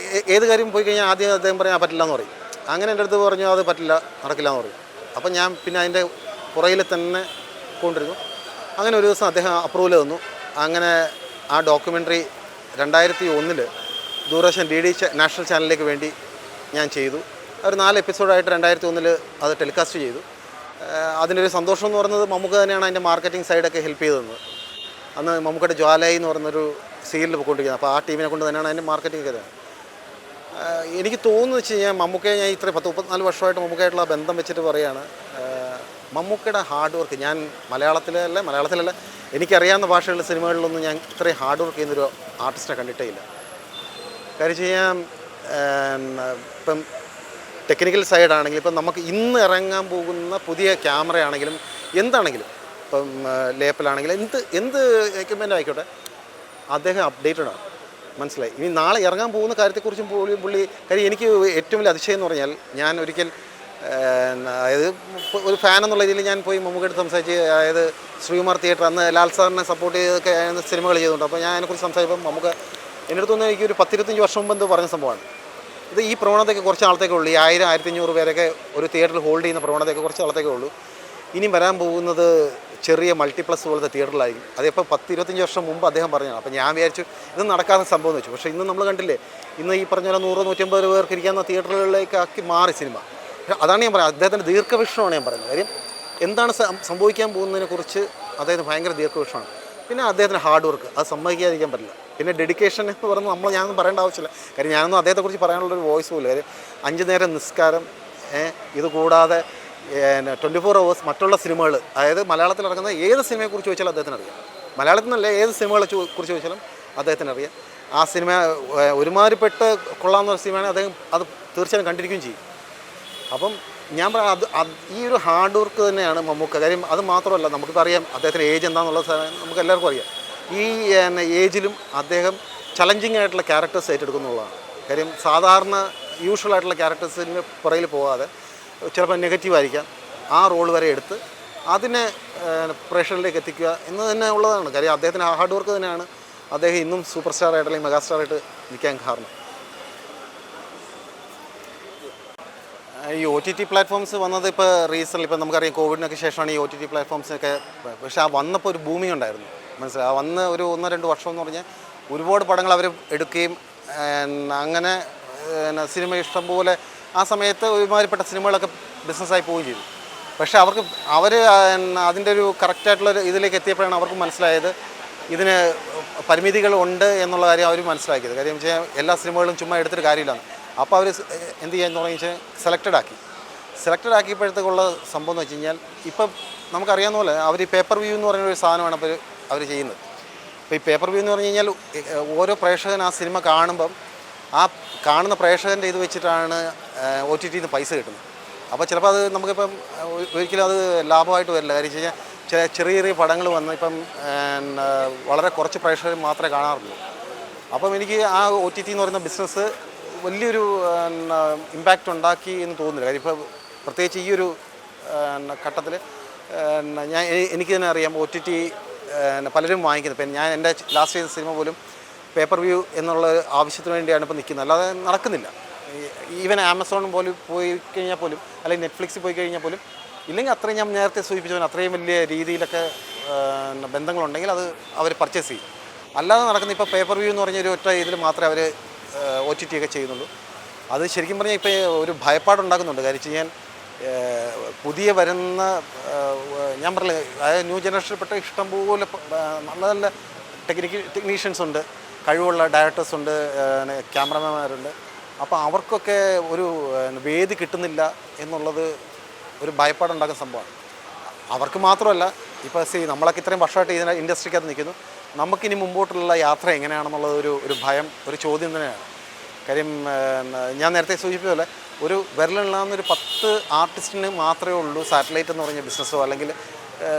ഏത് കാര്യം പോയി കഴിഞ്ഞാൽ ആദ്യം അദ്ദേഹം പറയാൻ പറ്റില്ല എന്ന് പറയും. അങ്ങനെ എൻ്റെ അടുത്ത് പറഞ്ഞു അത് പറ്റില്ല, നടക്കില്ല എന്ന് പറയും. അപ്പം ഞാൻ പിന്നെ അതിൻ്റെ പുറകിൽ തന്നെ കൊണ്ടിരുന്നു. അങ്ങനെ ഒരു ദിവസം അദ്ദേഹം അപ്രൂവൽ തന്നു. അങ്ങനെ ആ ഡോക്യുമെൻ്ററി 2001 ദൂരദർശൻ DD നാഷണൽ ചാനലിലേക്ക് വേണ്ടി ഞാൻ ചെയ്തു. ഒരു 4 എപ്പിസോഡായിട്ട് 2001 അത് ടെലികാസ്റ്റ് ചെയ്തു. അതിനൊരു സന്തോഷം എന്ന് പറയുന്നത് മമ്മൂക്ക തന്നെയാണ് അതിൻ്റെ മാർക്കറ്റിംഗ് സൈഡൊക്കെ ഹെൽപ്പ് ചെയ്തത്. അന്ന് മമ്മൂക്കയുടെ ജ്വാലായി എന്ന് പറയുന്നൊരു സീരിയൽ പോയിക്കൊണ്ടിരിക്കുന്നത്. അപ്പോൾ ആ ടീമിനെ കൊണ്ട് തന്നെയാണ് അതിൻ്റെ മാർക്കറ്റിംഗ് ഒക്കെ. എനിക്ക് തോന്നുന്നു വെച്ച് കഴിഞ്ഞാൽ മമ്മൂക്കയെ ഞാൻ ഇത്ര 34 വർഷമായിട്ട് മമ്മൂക്കയായിട്ടുള്ള ബന്ധം വെച്ചിട്ട് പറയുകയാണ്, മമ്മൂക്കയുടെ ഹാർഡ് വർക്ക് ഞാൻ മലയാളത്തിലല്ല എനിക്കറിയാവുന്ന ഭാഷകളിലെ സിനിമകളിലൊന്നും ഞാൻ ഇത്രയും ഹാർഡ് വർക്ക് ചെയ്യുന്നൊരു ആർട്ടിസ്റ്റിനെ കണ്ടിട്ടേ ഇല്ല. കാര്യം ചെയ്യാൻ ഇപ്പം ടെക്നിക്കൽ സൈഡാണെങ്കിലും ഇപ്പം നമുക്ക് ഇന്ന് ഇറങ്ങാൻ പോകുന്ന പുതിയ ക്യാമറയാണെങ്കിലും എന്താണെങ്കിലും ഇപ്പം ലേപ്പിലാണെങ്കിലും എന്ത് എക്യുപ്മെൻ്റ് ആയിക്കോട്ടെ അദ്ദേഹം അപ്ഡേറ്റഡ് ആണ്, മനസ്സിലായി? ഇനി നാളെ ഇറങ്ങാൻ പോകുന്ന കാര്യത്തെക്കുറിച്ചും പുള്ളി കാര്യം എനിക്ക് ഏറ്റവും വലിയ അതിശയം എന്ന് പറഞ്ഞാൽ ഞാൻ ഒരിക്കൽ അതായത് ഒരു ഫാൻ എന്നുള്ള രീതിയിൽ ഞാൻ പോയി മമ്മൂക്കയായിട്ട് സംസാരിച്ച്, അതായത് ശ്രീകുമാർ തിയേറ്റർ അന്ന് ലാൽ സാറിനെ സപ്പോർട്ട് ചെയ്തൊക്കെ സിനിമകൾ ചെയ്തുകൊണ്ട് അപ്പോൾ ഞാൻ അതിനെക്കുറിച്ച് സംസാരിച്ചപ്പോൾ നമുക്ക് എൻ്റെ അടുത്ത് തോന്നുന്നു എനിക്കൊരു 10-25 വർഷം മുമ്പ് എന്തോ പറഞ്ഞ സംഭവമാണ് ഇത്. ഈ പ്രവണതയൊക്കെ കുറച്ച് നാളത്തേക്കേ ഉള്ളൂ. ഈ 1000-1500 പേരൊക്കെ ഒരു തിയേറ്ററിൽ ഹോൾഡ് ചെയ്യുന്ന പ്രവണതയൊക്കെ കുറച്ച് നാളത്തേക്കേ ഉള്ളൂ. ഇനി വരാൻ പോകുന്നത് ചെറിയ മൾട്ടിപ്ലക്സ് പോലത്തെ തിയേറ്ററിലായിരിക്കും. അതിപ്പോൾ 10-25 വർഷം മുമ്പ് അദ്ദേഹം പറഞ്ഞതാണ്. അപ്പോൾ ഞാൻ വിചാരിച്ചു ഇത് നടക്കാത്ത സംഭവം എന്ന് വെച്ചു. പക്ഷേ ഇന്ന് നമ്മൾ കണ്ടില്ലേ, ഇന്ന് ഈ പറഞ്ഞ പോലെ 100-150 പേർക്ക് ഇരിക്കുന്ന തിയേറ്ററുകളിലേക്കാക്കി മാറി സിനിമ. അതാണ് ഞാൻ പറയുന്നത്, അദ്ദേഹത്തിൻ്റെ ദീർഘവീക്ഷണമാണ് ഞാൻ പറയുന്നത്. കാര്യം എന്താണ് സംഭവിക്കാൻ പോകുന്നതിനെക്കുറിച്ച് അദ്ദേഹത്തിന് ഭയങ്കര ദീർഘവീക്ഷണമാണ്. പിന്നെ അദ്ദേഹത്തിന് ഹാർഡ് വർക്ക്, അത് സമ്മതിക്കാതിരിക്കാൻ പറ്റില്ല. പിന്നെ ഡെഡിക്കേഷൻ എന്ന് പറയുന്നത് ഞാനൊന്നും പറയേണ്ട ആവശ്യമില്ല. കാര്യം ഞാനൊന്നും അദ്ദേഹത്തെക്കുറിച്ച് പറയാനുള്ളൊരു വോയിസ് പോലും. കാര്യം 5 നേരം നിസ്കാരം, ഇത് കൂടാതെ 24 hours മറ്റുള്ള സിനിമകൾ, അതായത് മലയാളത്തിൽ ഇറങ്ങുന്ന ഏത് സിനിമയെക്കുറിച്ച് ചോദിച്ചാലും അദ്ദേഹത്തിന് അറിയാം. മലയാളത്തിൽ നിന്നല്ല, ഏത് സിനിമകളെ കുറിച്ച് ചോദിച്ചാലും അദ്ദേഹത്തിന് അറിയാം. ആ സിനിമ ഒരുമാതിരിപ്പെട്ട് കൊള്ളാവുന്ന ഒരു സിനിമയാണ്, അദ്ദേഹം അത് തീർച്ചയായും കണ്ടിരിക്കുകയും ചെയ്യും. അപ്പം ഞാൻ പറയാം, ഈ ഒരു ഹാർഡ് വർക്ക് തന്നെയാണ് മമ്മൂക്ക. കാര്യം അത് മാത്രമല്ല, നമുക്കിപ്പോൾ അറിയാം അദ്ദേഹത്തിൻ്റെ ഏജ് എന്താണെന്നുള്ളത് നമുക്ക് എല്ലാവർക്കും അറിയാം. ഈ ഏജിലും അദ്ദേഹം ചലഞ്ചിങ് ആയിട്ടുള്ള ക്യാരക്ടേഴ്സ് ഏറ്റെടുക്കുന്നുള്ളതാണ്. കാര്യം സാധാരണ യൂഷ്വൽ ആയിട്ടുള്ള ക്യാരക്ടേഴ്സിന് പുറകിൽ പോകാതെ ചിലപ്പോൾ നെഗറ്റീവായിരിക്കാം, ആ റോൾ വരെ എടുത്ത് അതിനെ പ്രേക്ഷകരിലേക്ക് എത്തിക്കുക എന്ന് തന്നെ ഉള്ളതാണ്. കാര്യം അദ്ദേഹത്തിൻ്റെ ഹാർഡ് വർക്ക് തന്നെയാണ് അദ്ദേഹം ഇന്നും സൂപ്പർ സ്റ്റാർ ആയിട്ട് അല്ലെങ്കിൽ മെഗാസ്റ്റാറായിട്ട് നിൽക്കാൻ കാരണം. ഈ OTT പ്ലാറ്റ്ഫോംസ് വന്നത് ഇപ്പോൾ റീസെൻ്റ്, ഇപ്പോൾ നമുക്കറിയാം കോവിഡിനൊക്കെ ശേഷമാണ് ഈ OTT പ്ലാറ്റ്ഫോംസൊക്കെ. പക്ഷേ ആ വന്നപ്പോൾ ഒരു ബൂമിംഗ് ഉണ്ടായിരുന്നു, മനസ്സിലായി. ആ വന്ന് ഒരു 1-2 വർഷം എന്ന് പറഞ്ഞാൽ ഒരുപാട് പടങ്ങൾ അവർ എടുക്കുകയും അങ്ങനെ സിനിമ ഇഷ്ടംപോലെ ആ സമയത്ത് ഒരുമാതിരിപ്പെട്ട സിനിമകളൊക്കെ ബിസിനസ്സായി പോവുകയും ചെയ്തു. പക്ഷേ അവർ അതിൻ്റെ ഒരു കറക്റ്റായിട്ടുള്ളൊരു ഇതിലേക്ക് എത്തിയപ്പോഴാണ് അവർക്ക് മനസ്സിലായത് ഇതിന് പരിമിതികളുണ്ട് എന്നുള്ള കാര്യം അവർ മനസ്സിലാക്കിയത്. കാര്യം വെച്ചാൽ എല്ലാ സിനിമകളും ചുമ്മാ എടുത്തിട്ട് കാര്യമില്ലാന്ന്. അപ്പോൾ അവർ എന്ത് ചെയ്യാൻ തുടങ്ങി വെച്ചാൽ സെലക്റ്റഡ് ആക്കിയപ്പോഴത്തേക്കുള്ള സംഭവം എന്ന് വെച്ച് കഴിഞ്ഞാൽ ഇപ്പം നമുക്കറിയാവുന്ന പോലെ അവർ ഈ പേപ്പർ വ്യൂ എന്ന് പറയുന്ന ഒരു സാധനമാണ് അപ്പോൾ അവർ ചെയ്യുന്നത്. അപ്പോൾ ഈ പേപ്പർ വ്യൂ എന്ന് പറഞ്ഞു കഴിഞ്ഞാൽ ഓരോ പ്രേക്ഷകൻ ആ സിനിമ കാണുമ്പം ആ കാണുന്ന പ്രേക്ഷകൻ്റെ ഇത് വെച്ചിട്ടാണ് OTTന്ന് പൈസ കിട്ടുന്നത്. അപ്പോൾ ചിലപ്പോൾ അത് നമുക്കിപ്പം ഒരിക്കലും അത് ലാഭമായിട്ട് വരില്ല. കാര്യം വെച്ച് കഴിഞ്ഞാൽ ചെറിയ ചെറിയ പടങ്ങൾ വന്ന് ഇപ്പം വളരെ കുറച്ച് പ്രേക്ഷകർ മാത്രമേ കാണാറുള്ളൂ. അപ്പം എനിക്ക് ആ OTT എന്ന് പറയുന്ന ബിസിനസ് വലിയൊരു ഇമ്പാക്റ്റ് ഉണ്ടാക്കി എന്ന് തോന്നുന്നില്ല. കാര്യം ഇപ്പോൾ പ്രത്യേകിച്ച് ഈ ഒരു ഘട്ടത്തിൽ എനിക്ക് തന്നെ അറിയാം OTT പലരും വാങ്ങിക്കുന്നത്. ഇപ്പം ഞാൻ എൻ്റെ ലാസ്റ്റ് ചെയ്ത സിനിമ പോലും പേപ്പർ വ്യൂ എന്നുള്ള ആവശ്യത്തിന് വേണ്ടിയാണ് ഇപ്പോൾ നിൽക്കുന്നത്, അല്ലാതെ നടക്കുന്നില്ല. ഈവൻ ആമസോൺ പോലും പോയി കഴിഞ്ഞാൽ പോലും അല്ലെങ്കിൽ നെറ്റ്ഫ്ലിക്സിൽ പോയി കഴിഞ്ഞാൽ പോലും ഇല്ലെങ്കിൽ അത്രയും ഞാൻ നേരത്തെ സൂചിപ്പിച്ചവൻ അത്രയും വലിയ രീതിയിലൊക്കെ ബന്ധങ്ങളുണ്ടെങ്കിൽ അത് അവർ പർച്ചേസ് ചെയ്യും. അല്ലാതെ നടക്കുന്ന ഇപ്പോൾ പേപ്പർ വ്യൂ എന്ന് പറഞ്ഞ ഒരു ഒറ്റ ഇതിൽ മാത്രമേ അവർ OTT ഒക്കെ ചെയ്യുന്നുള്ളൂ. അത് ശരിക്കും പറഞ്ഞാൽ ഇപ്പോൾ ഒരു ഭയപ്പാടുണ്ടാക്കുന്നുണ്ട്. കാര്യം വെച്ച് കഴിഞ്ഞാൽ പുതിയ വരുന്ന ഞാൻ പറഞ്ഞില്ല, അതായത് ന്യൂ ജനറേഷനിൽപ്പെട്ട ഇഷ്ടംപോലെ നല്ല നല്ല ടെക്നീഷ്യൻസ് ഉണ്ട്, കഴിവുള്ള ഡയറക്ടേഴ്സ് ഉണ്ട്, ക്യാമറമാൻമാരുണ്ട്. അപ്പോൾ അവർക്കൊക്കെ ഒരു വേദി കിട്ടുന്നില്ല എന്നുള്ളത് ഒരു ഭയപ്പാടുണ്ടാക്കുന്ന സംഭവമാണ്. അവർക്ക് മാത്രമല്ല, ഇപ്പോൾ നമ്മളൊക്കെ ഇത്രയും വർഷമായിട്ട് ഇതിൻ്റെ ഇൻഡസ്ട്രിക്കകത്ത് നിൽക്കുന്നു, നമുക്കിനി മുമ്പോട്ടുള്ള യാത്ര എങ്ങനെയാണെന്നുള്ളത് ഒരു ഭയം, ഒരു ചോദ്യം തന്നെയാണ്. കാര്യം ഞാൻ നേരത്തെ സൂചിപ്പിച്ച പോലെ ഒരു വിരലെണ്ണാവുന്നൊരു 10 ആർട്ടിസ്റ്റിന് മാത്രമേ ഉള്ളൂ സാറ്റലൈറ്റ് എന്ന് പറഞ്ഞ ബിസിനസ്സോ അല്ലെങ്കിൽ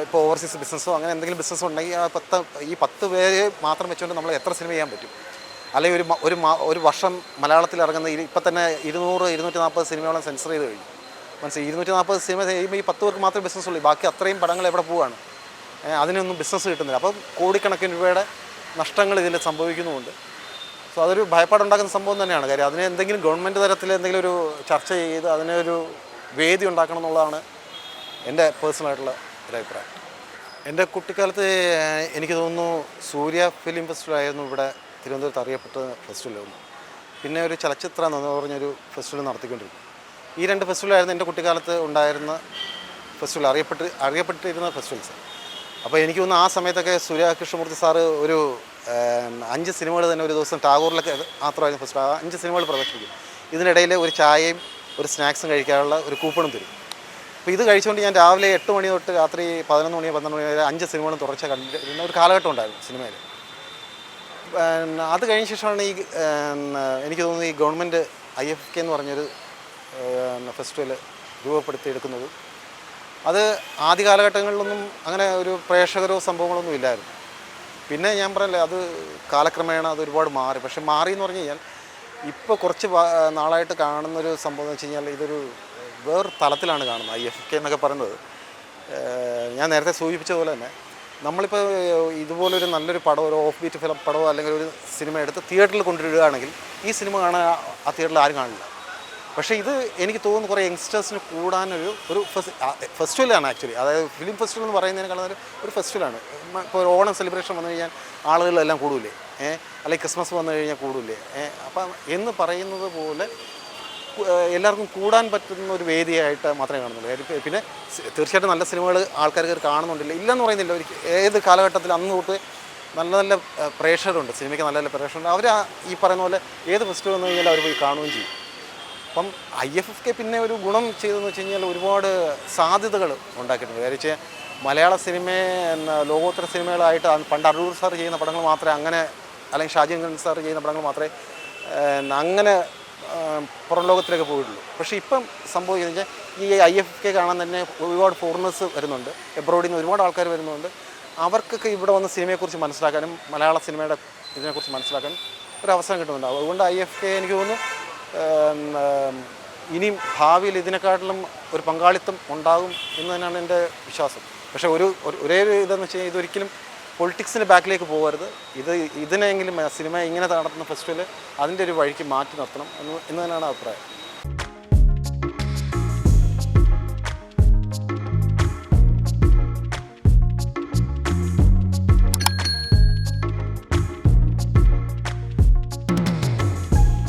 ഇപ്പോൾ ഓവർസീസ് ബിസിനസ്സോ അങ്ങനെ എന്തെങ്കിലും ബിസിനസ്സോ ഉണ്ടെങ്കിൽ ഈ 10 പേരെ മാത്രം വെച്ചുകൊണ്ട് നമ്മൾ എത്ര സിനിമ ചെയ്യാൻ പറ്റും? അല്ലെങ്കിൽ ഒരു വർഷം മലയാളത്തിൽ ഇറങ്ങുന്ന ഇപ്പം തന്നെ 200-240 സിനിമയോളം സെൻസർ ചെയ്ത് കഴിഞ്ഞു. മനസ്സിലായി, 240 സിനിമ ചെയ്യുമ്പോൾ ഈ 10 പേർക്ക് മാത്രമേ ബിസിനസ് ഉള്ളൂ. ബാക്കി അത്രയും പടങ്ങൾ എവിടെ പോവുകയാണ്? അതിനൊന്നും ബിസിനസ് കിട്ടുന്നില്ല. അപ്പം കോടിക്കണക്കിന് രൂപയുടെ നഷ്ടങ്ങൾ ഇതിൽ സംഭവിക്കുന്നുമുണ്ട്. സോ അതൊരു ഭയപ്പാടുണ്ടാക്കുന്ന സംഭവം തന്നെയാണ്. കാര്യം അതിനെ എന്തെങ്കിലും ഗവൺമെൻറ് തലത്തിൽ എന്തെങ്കിലും ഒരു ചർച്ച ചെയ്ത് അതിനൊരു വേദി ഉണ്ടാക്കണം എന്നുള്ളതാണ് എൻ്റെ പേഴ്സണലായിട്ടുള്ള ഒരു അഭിപ്രായം. എൻ്റെ കുട്ടിക്കാലത്ത് എനിക്ക് തോന്നുന്നു സൂര്യ ഫിലിം ഫെസ്റ്റിവലായിരുന്നു ഇവിടെ തിരുവനന്തപുരത്ത് അറിയപ്പെട്ട ഫെസ്റ്റിവൽ. പിന്നെ ഒരു ചലച്ചിത്ര എന്ന് പറഞ്ഞൊരു ഫെസ്റ്റിവൽ നടത്തിക്കൊണ്ടിരുന്നു. ഈ 2 ഫെസ്റ്റിവലായിരുന്നു എൻ്റെ കുട്ടിക്കാലത്ത് ഉണ്ടായിരുന്ന ഫെസ്റ്റിവൽ, അറിയപ്പെട്ടിരുന്ന ഫെസ്റ്റിവൽസ്. അപ്പോൾ എനിക്ക് തോന്നുന്നു ആ സമയത്തൊക്കെ സൂര്യ കൃഷ്ണമൂർത്തി സാറ് ഒരു 5 സിനിമകൾ തന്നെ ഒരു ദിവസം ടാഗോറിലൊക്കെ മാത്രമായിരുന്നു ഫെസ്റ്റിവൽ. 5 സിനിമകൾ പ്രദർശിപ്പിക്കും. ഇതിനിടയിൽ ഒരു ചായയും ഒരു സ്നാക്സും കഴിക്കാനുള്ള ഒരു കൂപ്പണും തരും. അപ്പോൾ ഇത് കഴിച്ചുകൊണ്ട് ഞാൻ രാവിലെ 8 മണി തൊട്ട് രാത്രി 11 മണി 12 മണി വരെ 5 സിനിമകളും തുടർച്ച കണ്ടിരുന്ന ഒരു കാലഘട്ടം ഉണ്ടായിരുന്നു സിനിമയിൽ. അത് കഴിഞ്ഞ ശേഷമാണ് എനിക്ക് തോന്നുന്നു ഈ ഗവൺമെൻറ് IFK എന്ന് പറഞ്ഞൊരു ഫെസ്റ്റിവൽ രൂപപ്പെടുത്തിയെടുക്കുന്നത്. അത് ആദ്യ കാലഘട്ടങ്ങളിലൊന്നും അങ്ങനെ ഒരു പ്രേക്ഷകരോ സംഭവങ്ങളൊന്നും ഇല്ലായിരുന്നു. പിന്നെ ഞാൻ പറയല്ലേ, അത് കാലക്രമേണ അത് ഒരുപാട് മാറി. പക്ഷെ മാറി എന്ന് പറഞ്ഞു കഴിഞ്ഞാൽ ഇപ്പോൾ കുറച്ച് നാളായിട്ട് കാണുന്നൊരു സംഭവം എന്ന് വെച്ച് കഴിഞ്ഞാൽ ഇതൊരു വേറെ തലത്തിലാണ് കാണുന്നത്. IFK എന്നൊക്കെ പറയുന്നത് ഞാൻ നേരത്തെ സൂചിപ്പിച്ചതുപോലെ തന്നെ നമ്മളിപ്പോൾ ഇതുപോലൊരു നല്ലൊരു പടം, ഒരു ഓഫ് ബീറ്റ് ഫിലിം പടമോ അല്ലെങ്കിൽ ഒരു സിനിമ എടുത്ത് തിയേറ്ററിൽ കൊണ്ടുവരികയാണെങ്കിൽ ഈ സിനിമ കാണാൻ ആ തിയേറ്ററിൽ ആരും കാണില്ല. പക്ഷേ ഇത് എനിക്ക് തോന്നുന്നു കുറേ യങ്സ്റ്റേഴ്സിന് കൂടാനൊരു ഫെസ്റ്റിവലാണ് ആക്ച്വലി. അതായത് ഫിലിം ഫെസ്റ്റിവൽ എന്ന് പറയുന്നതിനേക്കാളും ഒരു ഫെസ്റ്റിവലാണ്. ഇപ്പോൾ ഒരു ഓണം സെലിബ്രേഷൻ വന്നു കഴിഞ്ഞാൽ ആളുകളെല്ലാം കൂടില്ലേ, അല്ലെങ്കിൽ ക്രിസ്മസ് വന്നു കഴിഞ്ഞാൽ കൂടില്ലേ. അപ്പം എന്ന് പറയുന്നത് പോലെ എല്ലാവർക്കും കൂടാൻ പറ്റുന്ന ഒരു വേദിയായിട്ട് മാത്രമേ കാണുന്നുള്ളൂ. പിന്നെ തീർച്ചയായിട്ടും നല്ല സിനിമകൾ ആൾക്കാർ കാണുന്നുണ്ടില്ല, ഇല്ലെന്ന് പറയുന്നില്ല. ഏത് കാലഘട്ടത്തിൽ അന്ന് തൊട്ട് നല്ല നല്ല പ്രേക്ഷകരുണ്ട്, സിനിമയ്ക്ക് നല്ല നല്ല പ്രേക്ഷകരുണ്ട്. അവർ ഈ പറയുന്ന പോലെ ഏത് ഫെസ്റ്റിവൽ വന്നു കഴിഞ്ഞാൽ അവർ പോയി കാണുകയും ചെയ്യും. അപ്പം IFK പിന്നെ ഒരു ഗുണം ചെയ്തതെന്ന് വെച്ച് കഴിഞ്ഞാൽ ഒരുപാട് സാധ്യതകൾ ഉണ്ടാക്കിയിട്ടുണ്ട്. കാര്യം വെച്ചാൽ മലയാള സിനിമയെ ലോകോത്തര സിനിമകളായിട്ട് പണ്ട് അടൂർ സാർ ചെയ്യുന്ന പടങ്ങൾ മാത്രമേ അങ്ങനെ, അല്ലെങ്കിൽ ഷാജി സാർ ചെയ്യുന്ന പടങ്ങൾ മാത്രമേ അങ്ങനെ പുറം ലോകത്തിലേക്ക് പോയിട്ടുള്ളൂ. പക്ഷേ ഇപ്പം സംഭവിക്കുന്നത് വെച്ചാൽ ഈ IFK കാണാൻ തന്നെ ഒരുപാട് ഫോറിനേഴ്സ് വരുന്നുണ്ട്, എബ്രോഡിൽ നിന്ന് ഒരുപാട് ആൾക്കാർ വരുന്നുണ്ട്. അവർക്കൊക്കെ ഇവിടെ വന്ന് സിനിമയെക്കുറിച്ച് മനസ്സിലാക്കാനും മലയാള സിനിമയുടെ ഇതിനെക്കുറിച്ച് മനസ്സിലാക്കാനും ഒരു അവസരം കിട്ടുന്നുണ്ട്. അതുകൊണ്ട് IFK എനിക്ക് തോന്നുന്നു ഇനിയും ഭാവിയിൽ ഇതിനെക്കാട്ടിലും ഒരു പങ്കാളിത്തം ഉണ്ടാകും എന്ന് തന്നെയാണ് എൻ്റെ വിശ്വാസം. പക്ഷേ ഒരേ ഇതെന്ന് വെച്ച് കഴിഞ്ഞാൽ ഇതൊരിക്കലും പൊളിറ്റിക്സിൻ്റെ ബാക്കിലേക്ക് പോകരുത്. ഇതിനെങ്കിലും സിനിമ ഇങ്ങനെ നടത്തുന്ന ഫെസ്റ്റിവൽ അതിൻ്റെ ഒരു വഴിക്ക് മാറ്റി നിർത്തണം എന്ന് തന്നെയാണ് അഭിപ്രായം.